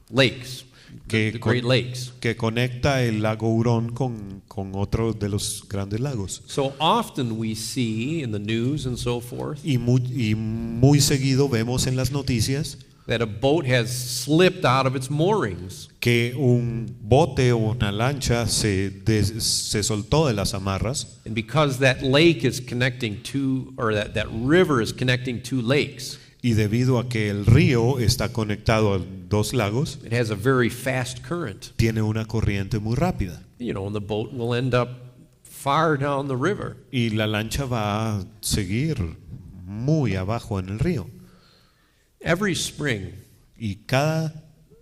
lakes, the Great Lakes. que conecta el lago Hurón con otro de los grandes lagos. So often we see in the news and so forth Y muy seguido vemos en las noticias that a boat has slipped out of its moorings. que un bote o una lancha se soltó de las amarras And because that lake is connecting two, or that river is connecting two lakes, y debido a que el río está conectado a dos lagos, it has a very fast current. tiene una corriente muy rápida You know, and the boat will end up far down the river. y la lancha va a seguir muy abajo en el río. Every spring, Y cada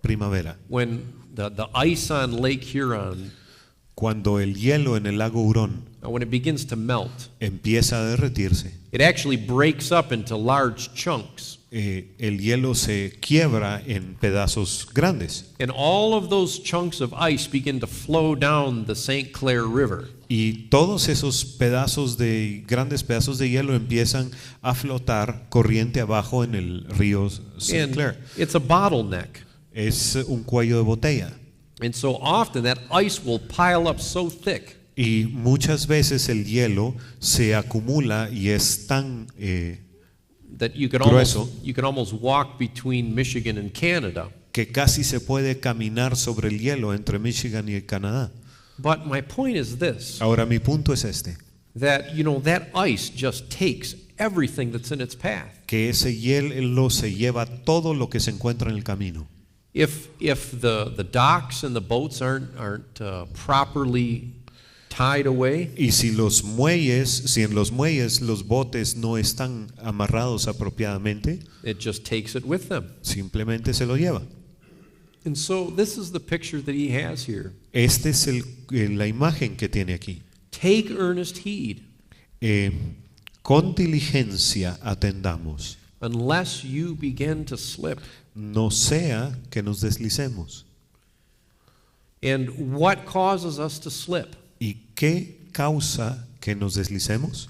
primavera, when the ice on Lake Huron, cuando el hielo en el lago Hurón when it begins to melt, empieza a derretirse, it actually breaks up into large chunks. el hielo se quiebra en pedazos grandes And all of those chunks of ice begin to flow down the St. Clair River. y todos esos grandes pedazos de hielo empiezan a flotar corriente abajo en el río St. And Clair. it's a bottleneck. Es un cuello de botella And so often that ice will pile up so thick y muchas veces el hielo se acumula y es tan that you could grueso almost walk between Michigan and Canada. que casi se puede caminar sobre el hielo entre Michigan y Canadá. But my point is this, Ahora mi punto es este, that you know that ice just takes everything that's in its path. que ese hielo se lleva todo lo que se encuentra en el camino. If the docks and the boats aren't properly tied away, Y si en los muelles los botes no están amarrados apropiadamente, it just takes it with them. simplemente se lo lleva. And so this is the picture that he has here. Esta es la imagen que tiene aquí. Take earnest heed, Con diligencia atendamos, unless you begin to slip. no sea que nos deslicemos. And what causes us to slip? ¿Y qué causa que nos deslicemos?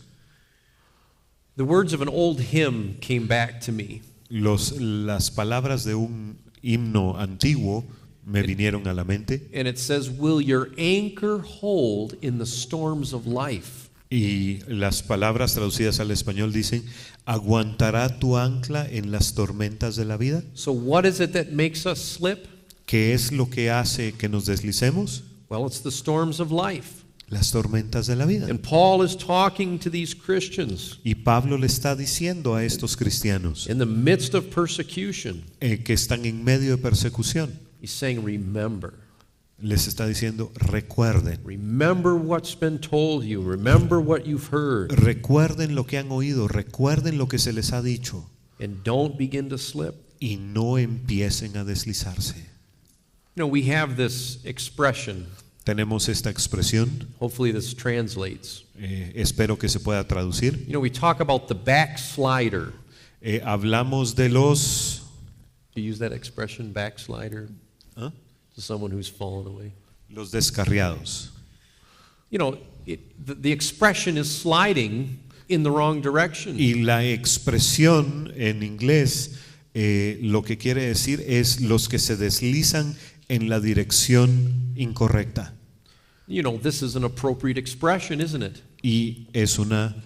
The words of an old hymn came back to me. Las palabras de un himno antiguo me vinieron a la mente, And it says, will your anchor hold in the storms of life? y las palabras traducidas al español dicen: ¿aguantará tu ancla en las tormentas de la vida? So what is it that makes us slip? ¿Qué es lo que hace que nos deslicemos? Well, it's the storms of life. Las tormentas de la vida. And Paul is talking to these Christians Y Pablo le está diciendo a estos cristianos in the midst of persecution. que están en medio de persecución, He's saying, remember. les está diciendo: recuerden, Remember what's been told you. Remember what you've heard. recuerden lo que han oído, recuerden lo que se les ha dicho, And don't begin to slip. y no empiecen a deslizarse. You know, we have this expression. Tenemos esta expresión, Hopefully this translates. espero que se pueda traducir. You know, we talk about the backslider. Hablamos de los Do you use that expression, backslider, ¿ah? to someone who's fallen away? los descarriados. You know, the expression is sliding in the wrong direction. Y la expresión en inglés lo que quiere decir es los que se deslizan en la dirección incorrecta. You know, this is an appropriate expression, isn't it? Y es una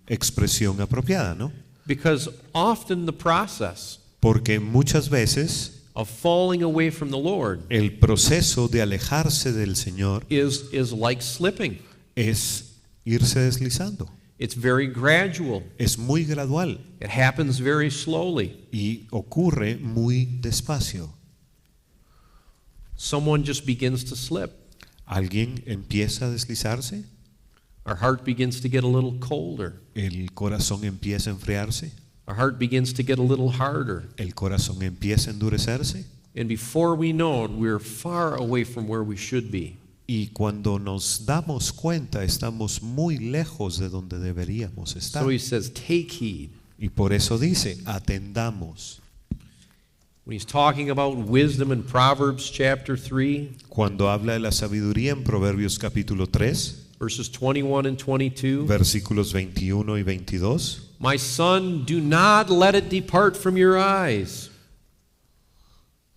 expresión apropiada, ¿no? Because often the process Porque muchas veces of falling away from the Lord el proceso de alejarse del Señor is like slipping. es irse deslizando. It's very gradual. Es muy gradual It happens very slowly. y ocurre muy despacio. Someone just begins to slip. Alguien empieza a deslizarse, Our heart begins to get a little colder. el corazón empieza a enfriarse, Our heart begins to get a little harder. el corazón empieza a endurecerse, And before we know it, we're far away from where we should be. y cuando nos damos cuenta estamos muy lejos de donde deberíamos estar. So he says, take heed. Y por eso dice: atendamos. When he's talking about wisdom in Proverbs chapter 3, Cuando habla de la sabiduría en Proverbios capítulo 3, verses 21 and 22, versículos 21 y 22, my son, do not let it depart from your eyes.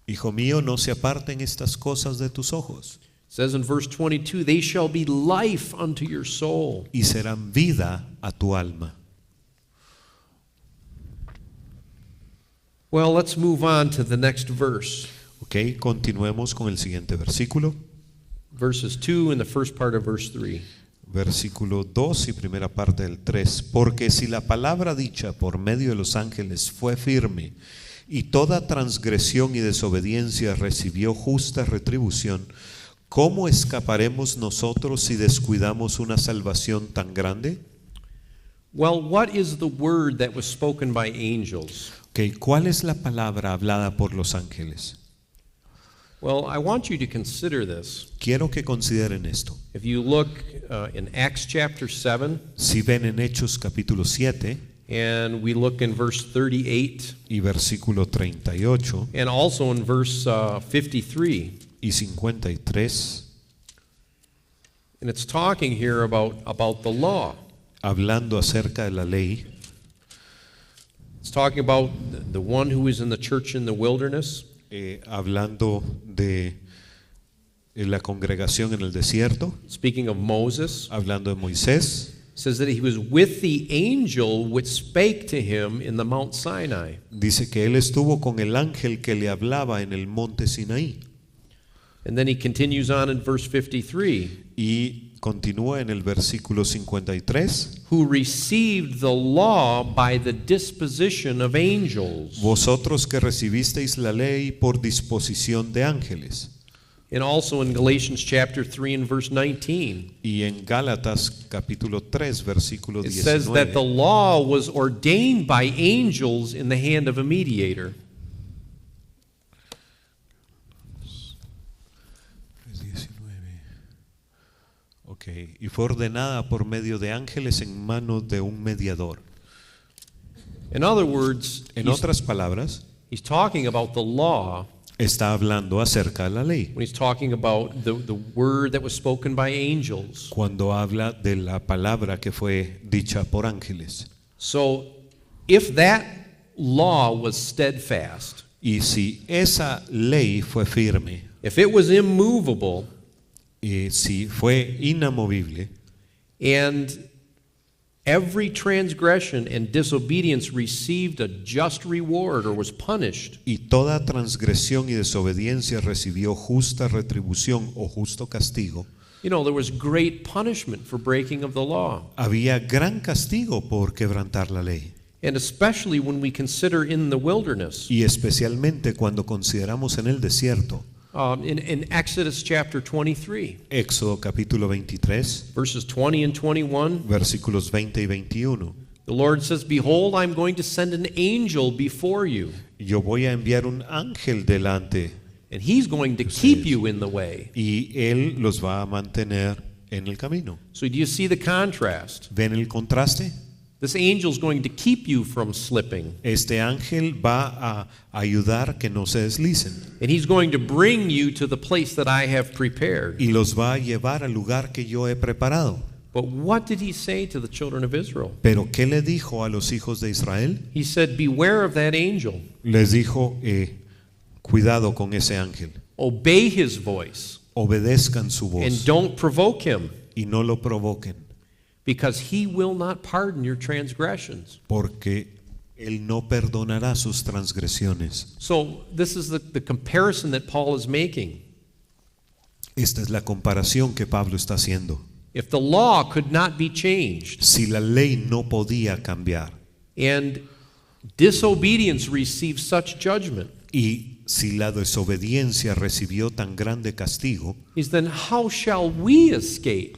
hijo mío, no se aparten estas cosas de tus ojos, It says in verse 22, they shall be life unto your soul. y serán vida a tu alma. Well, let's move on to the next verse. Ok, continuemos con el siguiente versículo. Verses 2 and the first part of verse 3. Versículo 2 y primera parte del 3. Porque si la palabra dicha por medio de los ángeles fue firme, y toda transgresión y desobediencia recibió justa retribución, ¿cómo escaparemos nosotros si descuidamos una salvación tan grande? Well, what is the word that was spoken by angels? Okay, ¿cuál es la palabra hablada por los ángeles? Well, I want you to consider this. Quiero que consideren esto. If you look in Acts chapter 7, Si ven en Hechos capítulo 7 and we look in verse 38, y versículo 38 and also in verse 53, y 53, and it's talking here about the law. hablando acerca de la ley, It's talking about the one who is in the church in the wilderness, hablando de la congregación en el desierto, speaking of Moses. hablando de Moisés, It says that he was with the angel which spake to him in the Mount Sinai. dice que él estuvo con el ángel que le hablaba en el monte Sinaí. And then he continues on in verse 53, Y continúa en el versículo 53, who received the law by the disposition of angels. vosotros que recibisteis la ley por disposición de ángeles. And also in Galatians chapter 3 and verse 19, Y en Gálatas capítulo 3 versículo it says that the 19 law was ordained by angels in the hand of a mediator. Okay. Y fue ordenada por medio de ángeles en manos de un mediador. In other words, En otras palabras, he's talking about the law está hablando acerca de la ley. when he's talking about the word that was spoken by angels. Cuando habla de la palabra que fue dicha por ángeles. So, if that law was steadfast, Y si esa ley fue firme, if it was immovable, y si fue inamovible, and every transgression and disobedience received a just reward or was punished, y toda transgresión y desobediencia recibió justa retribución o justo castigo, you know, there was great punishment for breaking of the law. había gran castigo por quebrantar la ley. And especially when we consider in the wilderness. Y especialmente cuando consideramos en el desierto, In Exodus chapter 23, Éxodo capítulo 23, verses 20 and 21, versículos 20 y 21. the Lord says, "Behold, I'm going to send an angel before you, Yo voy a enviar un ángel delante and he's going to keep you in the way." y él los va a mantener en el camino. So do you see the contrast? ¿Ven el contraste? This angel's going to keep you from slipping, Este ángel va a ayudar que no se deslicen and he's going to bring you to the place that I have prepared. y los va a llevar al lugar que yo he preparado. But what did he say to the children of Israel? Pero ¿qué le dijo a los hijos de Israel? He said, "Beware of that angel. Les dijo, cuidado con ese ángel, Obey his voice, obedezcan su and voz don't provoke him, y no lo provoquen, because he will not pardon your transgressions." porque él no perdonará sus transgresiones. So this is the comparison that Paul is making. Esta es la comparación que Pablo está haciendo. If the law could not be changed Si la ley no podía cambiar and disobedience received such judgment, y si la desobediencia recibió tan grande castigo, then how shall we escape,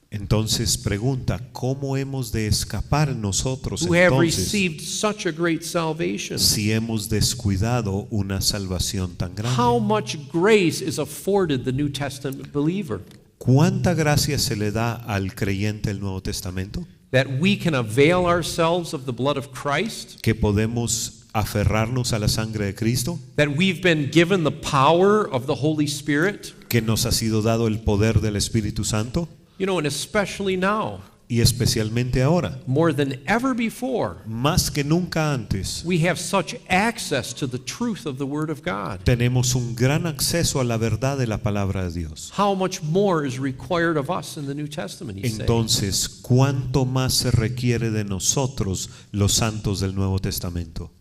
entonces pregunta, ¿cómo hemos de escapar nosotros who have entonces received such a great salvation? si hemos descuidado una salvación tan How grande? much grace is afforded the New Testament believer ¿Cuánta gracia se le da al creyente del Nuevo Testamento? that we can avail ourselves of the blood of Christ, Que podemos aferrarnos a la sangre de Cristo, that we've been given the power of the Holy Spirit, que nos ha sido dado el poder del Espíritu Santo, you know, and especially now, y especialmente ahora, more than ever before, más que nunca antes, we have such access to the truth of the Word of God. tenemos un gran acceso a la verdad de la palabra de Dios. How much more is required of us in the New Testament, he's saying. Entonces, ¿cuánto más se requiere de nosotros, los santos del Nuevo Testamento?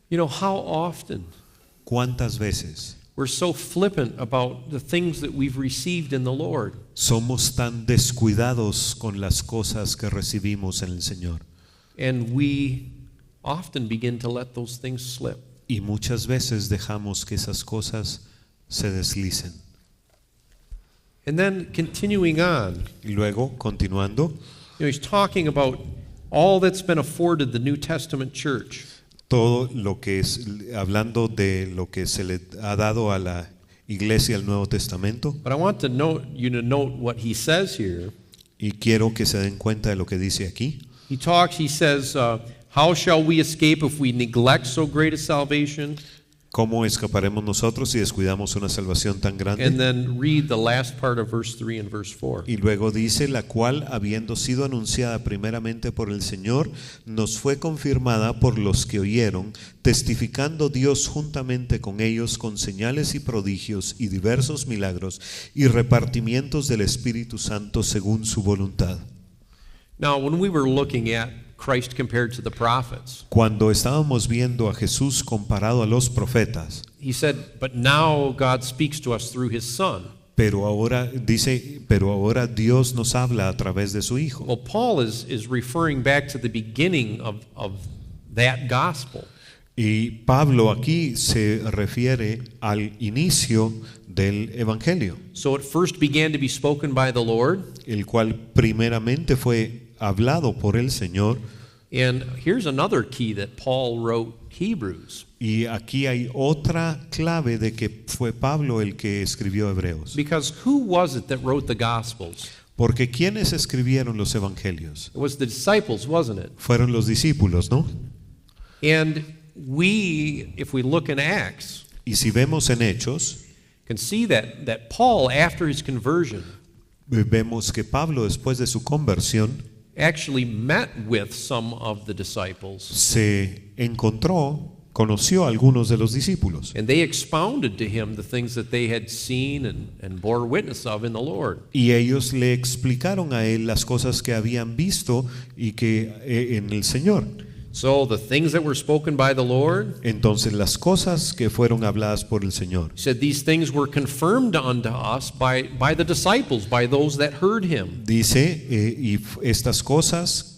You know, how often ¿Cuántas veces we're so flippant about the things that we've received in the Lord? somos tan descuidados con las cosas que recibimos en el Señor? And we often begin to let those things slip. Y muchas veces dejamos que esas cosas se deslicen. And then continuing on, Y luego, continuando, he's talking about all that's been afforded the New Testament church. todo lo que es, hablando de lo que se le ha dado a la iglesia del Nuevo Testamento, But I want to note you to note what he says here. y quiero que se den cuenta de lo que dice aquí. He says, how shall we escape if we neglect so great a salvation? ¿Cómo escaparemos nosotros si descuidamos una salvación tan And grande? then read the last part of verse 3 and verse 4. Y luego dice, la cual, habiendo sido anunciada primeramente por el Señor, nos fue confirmada por los que oyeron, testificando Dios juntamente con ellos con señales y prodigios y diversos milagros y repartimientos del Espíritu Santo según su voluntad. Now, when we were looking at Christ compared to the prophets, Cuando estábamos viendo a Jesús comparado a los profetas, he said, but now God speaks to us through his Son. pero ahora Dios nos habla a través de su Hijo. Well, Paul is referring back to the beginning of that gospel. Y Pablo aquí se refiere al inicio del Evangelio, So it first began to be spoken by the Lord, el cual primeramente fue hablado por el Señor, And here's another key that Paul wrote Hebrews. Y aquí hay otra clave de que fue Pablo el que escribió Hebreos. Because who was it that wrote the Gospels? Porque ¿quiénes escribieron los evangelios? It was the disciples, wasn't it? Fueron los discípulos, ¿no? And we, if we look in Acts, Y si vemos en Hechos, can see that Paul, after his conversion, vemos que Pablo, después de su conversión, actually met with some of the disciples. se conoció a algunos de los discípulos. And they expounded to him the things that they had seen and bore witness of in the Lord. Y ellos le explicaron a él las cosas que habían visto y que en el Señor. So the things that were spoken by the Lord, Entonces las cosas que fueron habladas por el Señor, he said these things were confirmed unto us by the disciples, by those that heard him. dice, estas cosas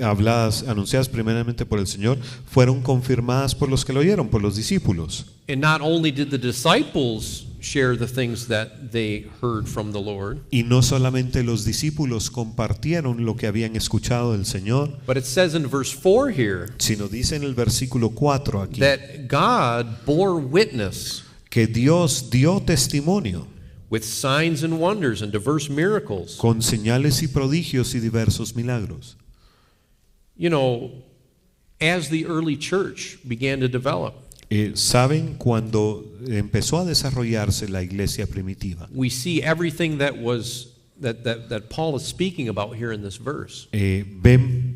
habladas, anunciadas primeramente por el Señor, fueron confirmadas por los que lo oyeron, por los discípulos. And not only did the disciples share the things that they heard from the Lord, Y no solamente los discípulos compartieron lo que habían escuchado del Señor, but it says in verse 4 here sino dice en el versículo 4 aquí, that God bore witness que Dios dio testimonio with signs and wonders and diverse miracles. con señales y prodigios y diversos milagros. You know, as the early church began to develop, Saben, cuando empezó a desarrollarse la iglesia primitiva, we see everything that Paul is speaking about here in this verse.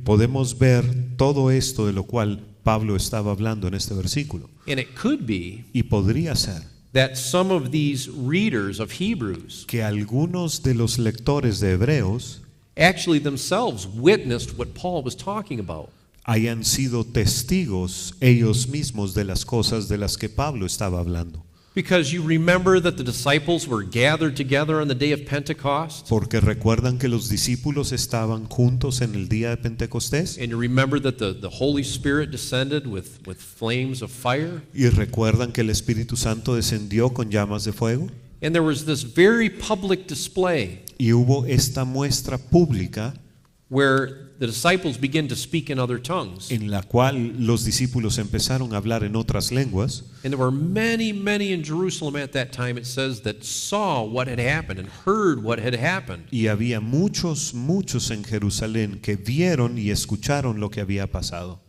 podemos ver todo esto de lo cual Pablo estaba hablando en este versículo. And it could be Y podría ser that some of these readers of Hebrews que algunos de los lectores de Hebreos actually themselves witnessed what Paul was talking about. hayan sido testigos ellos mismos de las cosas de las que Pablo estaba hablando. Because you remember that the disciples were gathered together on the day of Pentecost, Porque recuerdan que los discípulos estaban juntos en el día de Pentecostés. and you remember that the Holy Spirit descended with flames of fire, Y recuerdan que el Espíritu Santo descendió con llamas de fuego. and there was this very public display Y hubo esta muestra pública where the disciples begin to speak in other tongues. en la cual los discípulos empezaron a hablar en otras lenguas. And there were many in Jerusalem at that time, it says, that saw what had happened and heard what had happened. Y había muchos en Jerusalén que vieron y escucharon lo que había pasado.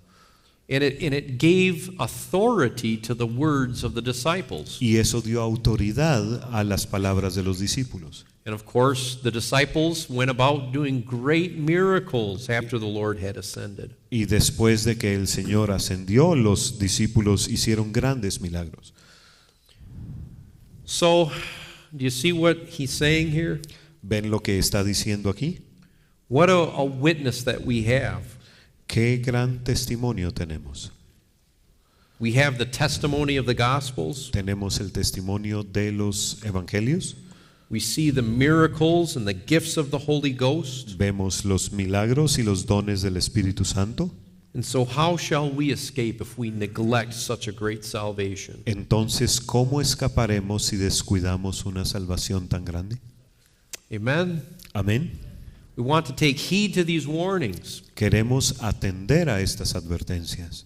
And it gave authority to the words of the disciples. Y eso dio autoridad a las palabras de los discípulos. And of course, the disciples went about doing great miracles after the Lord had ascended. Y después de que el Señor ascendió, los discípulos hicieron grandes milagros. So, do you see what he's saying here? ¿Ven lo que está diciendo aquí? What a witness that we have. Qué gran testimonio tenemos. We have the testimony of the Gospels. Tenemos el testimonio de los evangelios. We see the miracles and the gifts of the Holy Ghost. Vemos los milagros y los dones del Espíritu Santo. And so how shall we escape if we neglect such a great salvation? Entonces, ¿cómo escaparemos si descuidamos una salvación tan grande? Amen. Amén. We want to take heed to these warnings. Queremos atender a estas advertencias.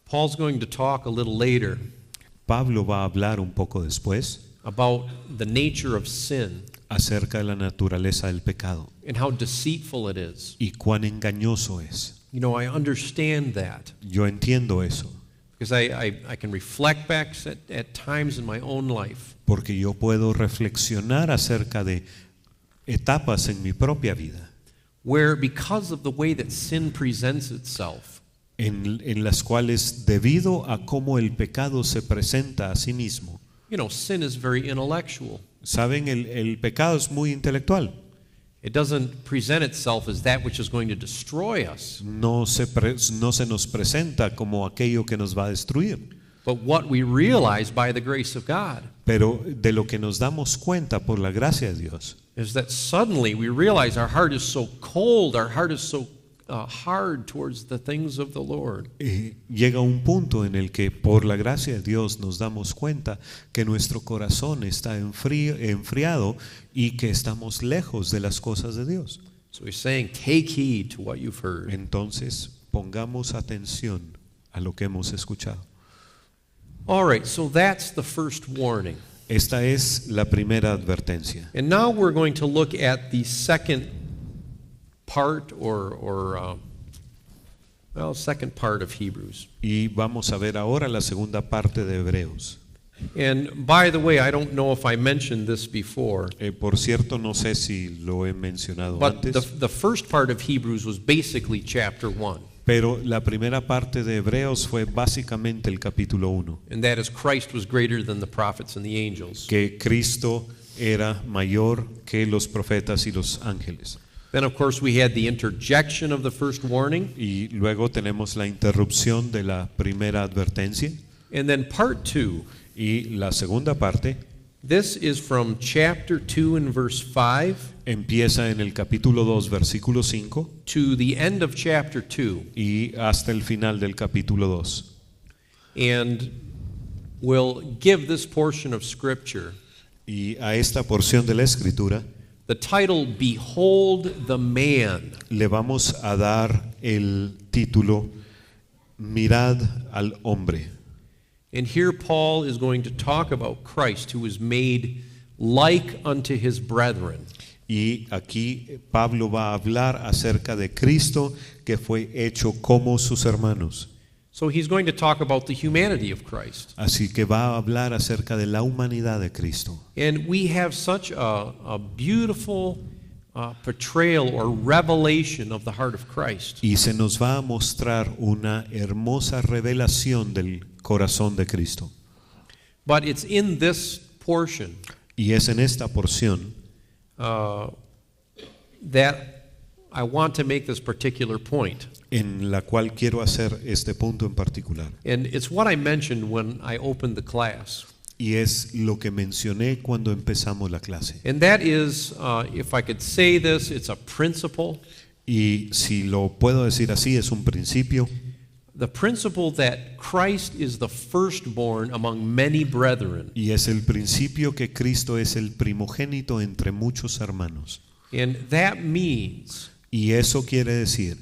Paul's going to talk a little later Pablo va a hablar un poco después about the nature of sin acerca de la naturaleza del pecado and how deceitful it is. y cuán engañoso es. You know, I understand that Yo entiendo eso, because I can reflect back at times in my own life porque yo puedo reflexionar acerca de etapas en mi propia vida where, because of the way that sin presents itself, en las cuales, debido a cómo el pecado se presenta a sí mismo, you know, sin is very intellectual. saben, el pecado es muy intelectual. It doesn't present itself as that which is going to destroy us, No se nos presenta como aquello que nos va a destruir, but what we realize by the grace of God pero de lo que nos damos cuenta por la gracia de Dios is that suddenly we realize our heart is so cold, our heart is so hard towards the things of the Lord. llega un punto en el que por la gracia de Dios nos damos cuenta que nuestro corazón está enfriado y que estamos lejos de las cosas de Dios. So he's saying, take heed to what you've heard. Entonces, pongamos atención a lo que hemos escuchado. All right, so that's the first warning. Esta es la primera advertencia. And now we're going to look at the second part second part of Hebrews. Y vamos a ver ahora la segunda parte de Hebreos. And by the way, I don't know if I mentioned this before, Por cierto, no sé si lo he mencionado but antes, the first part of Hebrews was basically chapter 1, pero la primera parte de Hebreos fue básicamente el capítulo 1, and that is Christ was greater than the prophets and the angels. que Cristo era mayor que los profetas y los ángeles. Then, of course, we had the interjection of the first warning, Y luego tenemos la interrupción de la primera advertencia. and then part 2. Y la segunda parte This is from chapter 2 and verse 5 empieza en el capítulo 2, versículo 5, to the end of chapter 2. y hasta el final del capítulo 2. And we'll give this portion of Scripture Y a esta porción de la Escritura the title, Behold the Man. le vamos a dar el título Mirad al hombre. And here Paul is going to talk about Christ, who was made like unto his brethren. Y aquí Pablo va a hablar acerca de Cristo que fue hecho como sus hermanos. So he's going to talk about the humanity of Christ. Así que va a hablar acerca de la humanidad de Cristo. And we have such a beautiful portrayal or revelation of the heart of Christ. Y se nos va a mostrar una hermosa revelación del corazón de Cristo. But it's in this portion Y es en esta porción that I want to make this particular point. en la cual quiero hacer este punto en particular. And it's what I mentioned when I opened the class. Y es lo que mencioné cuando empezamos la clase. And that is, if I could say this, it's a principle. Y si lo puedo decir así, es un principio. The principle that Christ is the firstborn among many brethren. Y es el principio que Cristo es el primogénito entre muchos hermanos. And that means Y eso quiere decir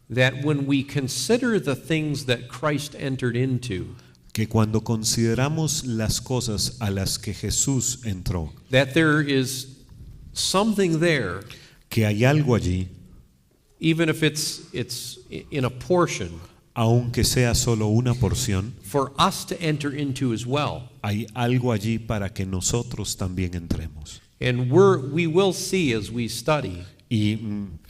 that when we consider the things that Christ entered into, que cuando consideramos las cosas a las que Jesús entró, that there is something there, que hay algo allí, even if it's in a portion, aunque sea solo una porción, for us to enter into as well. hay algo allí para que nosotros también entremos. And we will see as we study Y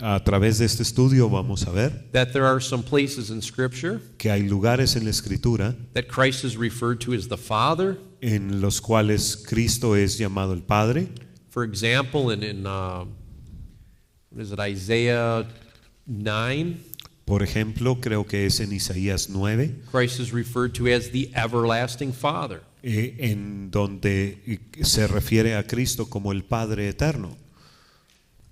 a través de este estudio vamos a ver that there are some places in Scripture que hay lugares en la Escritura that Christ is referred to as the Father. en los cuales Cristo es llamado el Padre. For example, in Isaiah 9, Por ejemplo, creo que es en Isaías 9, Christ is referred to as the everlasting Father. en donde se refiere a Cristo como el Padre eterno.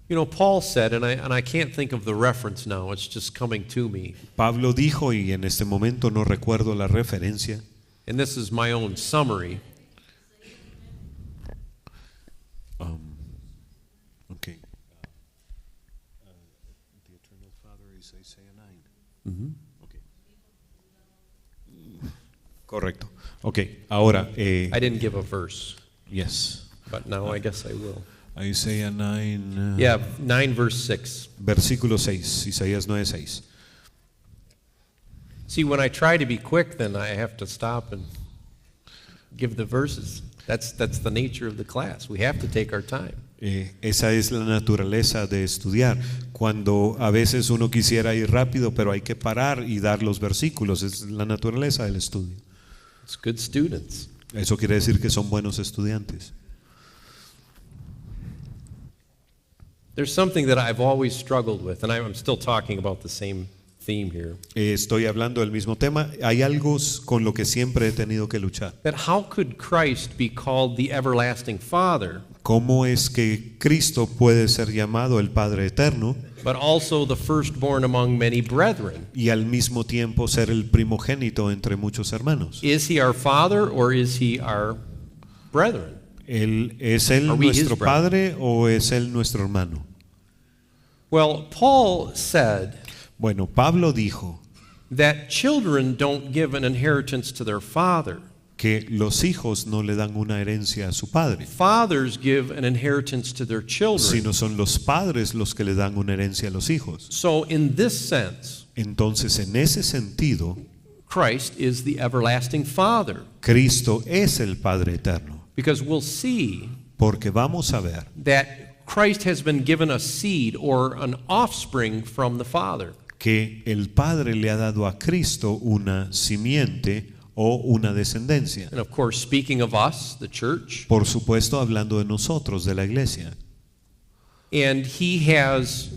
You know, Paul said, and I can't think of the reference now, it's just coming to me, Pablo dijo, y en este momento no recuerdo la referencia, and this is my own summary. okay. The eternal Father is Isaiah 9. Okay. Correcto. Ok, ahora, I didn't give a verse, yes. but now I guess I will. Isaiah 9, Yeah, 9 verse 6. versículo 6, Isaías 9, 6. See, when I try to be quick, then I have to stop and give the verses. That's the nature of the class. We have to take our time. Esa es la naturaleza de estudiar. Cuando a veces uno quisiera ir rápido, pero hay que parar y dar los versículos. Es la naturaleza del estudio. It's good students. Eso quiere decir que son buenos estudiantes. There's something that I've always struggled with, and I'm still talking about the same theme here. Estoy hablando del mismo tema. Hay algo con lo que siempre he tenido que luchar. That how could Christ be called the everlasting Father, ¿Cómo es que Cristo puede ser llamado el Padre Eterno but also the firstborn among many brethren? y al mismo tiempo ser el primogénito entre muchos hermanos? Is he our Father or is he our brethren? ¿Es Él Are we his nuestro brother? Padre o es Él nuestro hermano? Well, Paul said Bueno, Pablo dijo that children don't give an inheritance to their father. que los hijos no le dan una herencia a su padre, Fathers give an inheritance to their children. sino son los padres los que le dan una herencia a los hijos. So in this sense, Entonces, en ese sentido, Christ is the everlasting Father. Cristo es el Padre eterno, Because we'll see porque vamos a ver that Christ has been given a seed or an offspring from the Father. que el Padre le ha dado a Cristo una simiente o una descendencia. And of course, speaking of us, the church, Por supuesto, hablando de nosotros, de la iglesia. and he has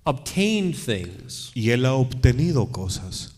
obtained things Y Él ha obtenido cosas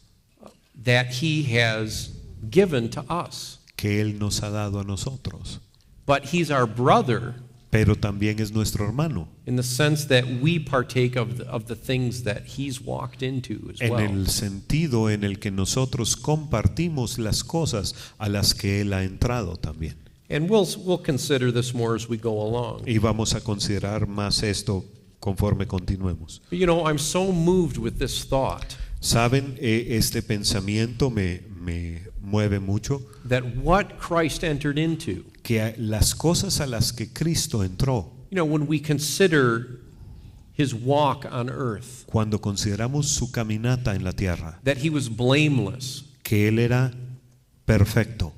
that he has given to us. que Él nos ha dado a nosotros. But he's our brother Pero también es nuestro hermano, in the sense that we partake of the things that he's walked into as en well. el sentido en el que nosotros compartimos las cosas a las que Él ha entrado también. And we'll consider this more as we go along. Y vamos a considerar más esto conforme continuemos. But, you know, I'm so moved with this thought Saben, este pensamiento me mueve mucho, that what Christ entered into, que las cosas a las que Cristo entró, you know, when we consider his walk on earth, cuando consideramos su caminata en la tierra, that he was blameless. que Él era perfecto,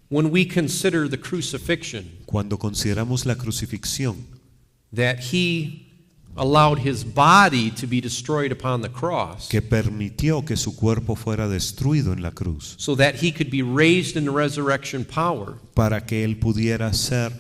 When we consider the crucifixion, cuando consideramos la crucifixión, that he allowed his body to be destroyed upon the cross que permitió que su cuerpo fuera destruido en la cruz, so that he could be raised in resurrection power. para que Él pudiera ser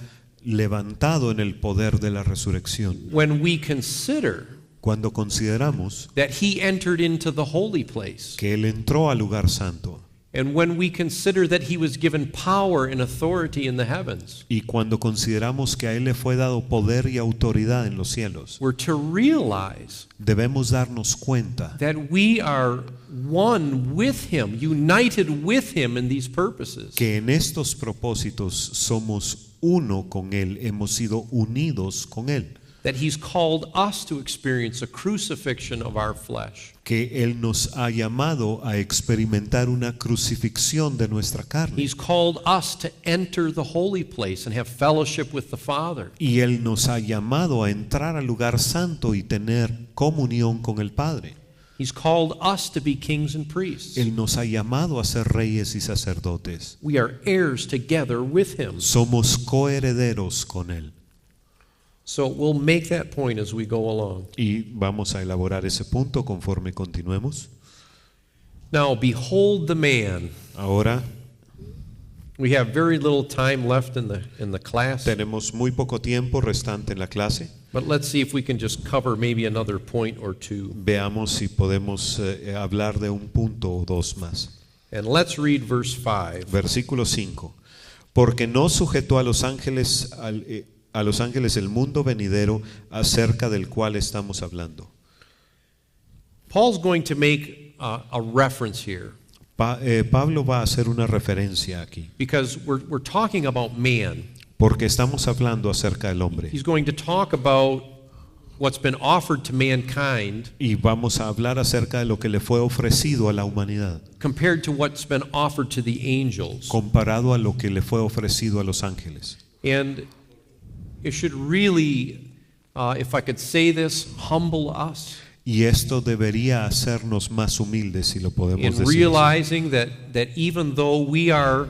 levantado en el poder de la resurrección. When we consider Cuando consideramos that he entered into the holy place, que Él entró al lugar santo, and when we consider that he was given power and authority in the heavens, y cuando consideramos que a Él le fue dado poder y autoridad en los cielos, we're to realize debemos darnos cuenta that we are one with him, united with him in these purposes. que en estos propósitos somos uno con Él, hemos sido unidos con Él, That he's called us to experience a crucifixion of our flesh. que Él nos ha llamado a experimentar una crucifixión de nuestra carne, He's called us to enter the holy place and have fellowship with the Father. y Él nos ha llamado a entrar al lugar santo y tener comunión con el Padre. He's called us to be kings and priests. Él nos ha llamado a ser reyes y sacerdotes. We are heirs together with him. Somos coherederos con Él. So we'll make that point as we go along. Y vamos a elaborar ese punto conforme continuemos. Now, behold the man. Ahora We have very little time left in the class, tenemos muy poco tiempo restante en la clase. but let's see if we can just cover maybe another point or two. Veamos si podemos hablar de un punto o dos más. And let's read verse 5. Versículo 5. Porque no sujetó a los ángeles el mundo venidero acerca del cual estamos hablando. Paul's going to make a reference here Pablo va a hacer una referencia aquí, because we're talking about man. porque estamos hablando acerca del hombre. He's going to talk about what's been offered to mankind Y vamos a hablar acerca de lo que le fue ofrecido a la humanidad, compared to what's been offered to the angels. comparado a lo que le fue ofrecido a los ángeles. And it should really, if I could say this, humble us Y esto debería hacernos más humildes, si lo podemos in decir así. realizing that even though we are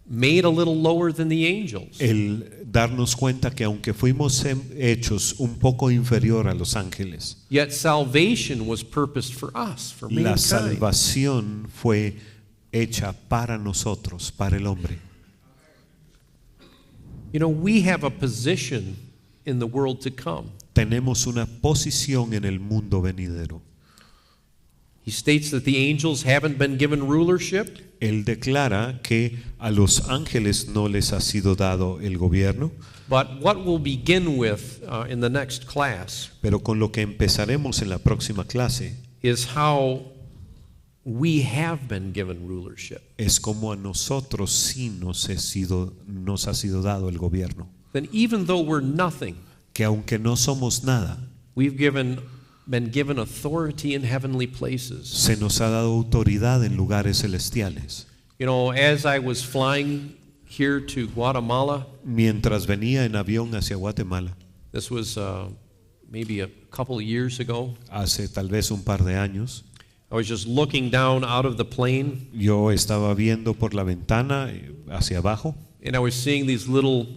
made a little lower than the angels, El darnos cuenta que aunque fuimos hechos un poco inferior a los ángeles, yet salvation was purposed for us, for la mankind. salvación fue hecha para nosotros, para el hombre. You know, we have a position in the world to come. Tenemos una posición en el mundo venidero. He states that the angels haven't been given rulership, Él declara que a los ángeles no les ha sido dado el gobierno, but what we'll begin with in the next class pero con lo que empezaremos en la próxima clase is how we have been given rulership. es como a nosotros sí nos ha sido dado el gobierno. Then even though we're nothing, Que aunque no somos nada, we've given been given authority in heavenly places. Se nos ha dado autoridad en lugares celestiales. You know, as I was flying here to Guatemala, Mientras venía en avión hacia Guatemala, this was maybe a couple of years ago, hace tal vez un par de años, I was just looking down out of the plane, yo estaba viendo por la ventana hacia abajo and I was seeing these little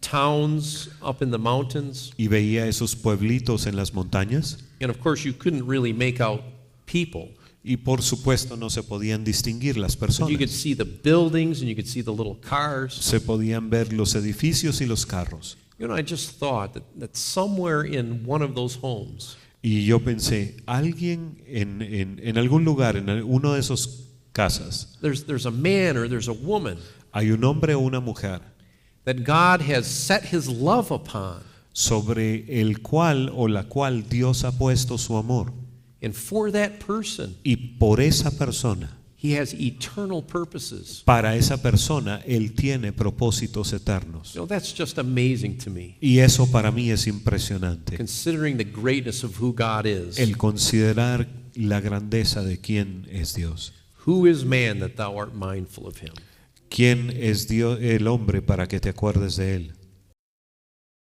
towns up in the mountains. y veía esos pueblitos en las montañas And of course, you couldn't really make out people. y por supuesto no se podían distinguir las But you could personas. see the buildings and you could see the little cars. Se podían ver los edificios y los carros. You know, I just thought that somewhere in one of those homes, Y yo pensé, alguien en algún lugar, en uno de esos casas, there's a man or there's a woman hay un hombre o una mujer that God has set his love upon. sobre el cual o la cual Dios ha puesto su amor. And for that person, Y por esa persona, he has eternal purposes. para esa persona, Él tiene propósitos eternos. You know, that's just amazing to me, Y eso para mí es impresionante. considering the greatness of who God is. El considerar la grandeza de quién es Dios. Who is man that thou art mindful of him? ¿Quién es Dios, el hombre, para que te acuerdes de Él?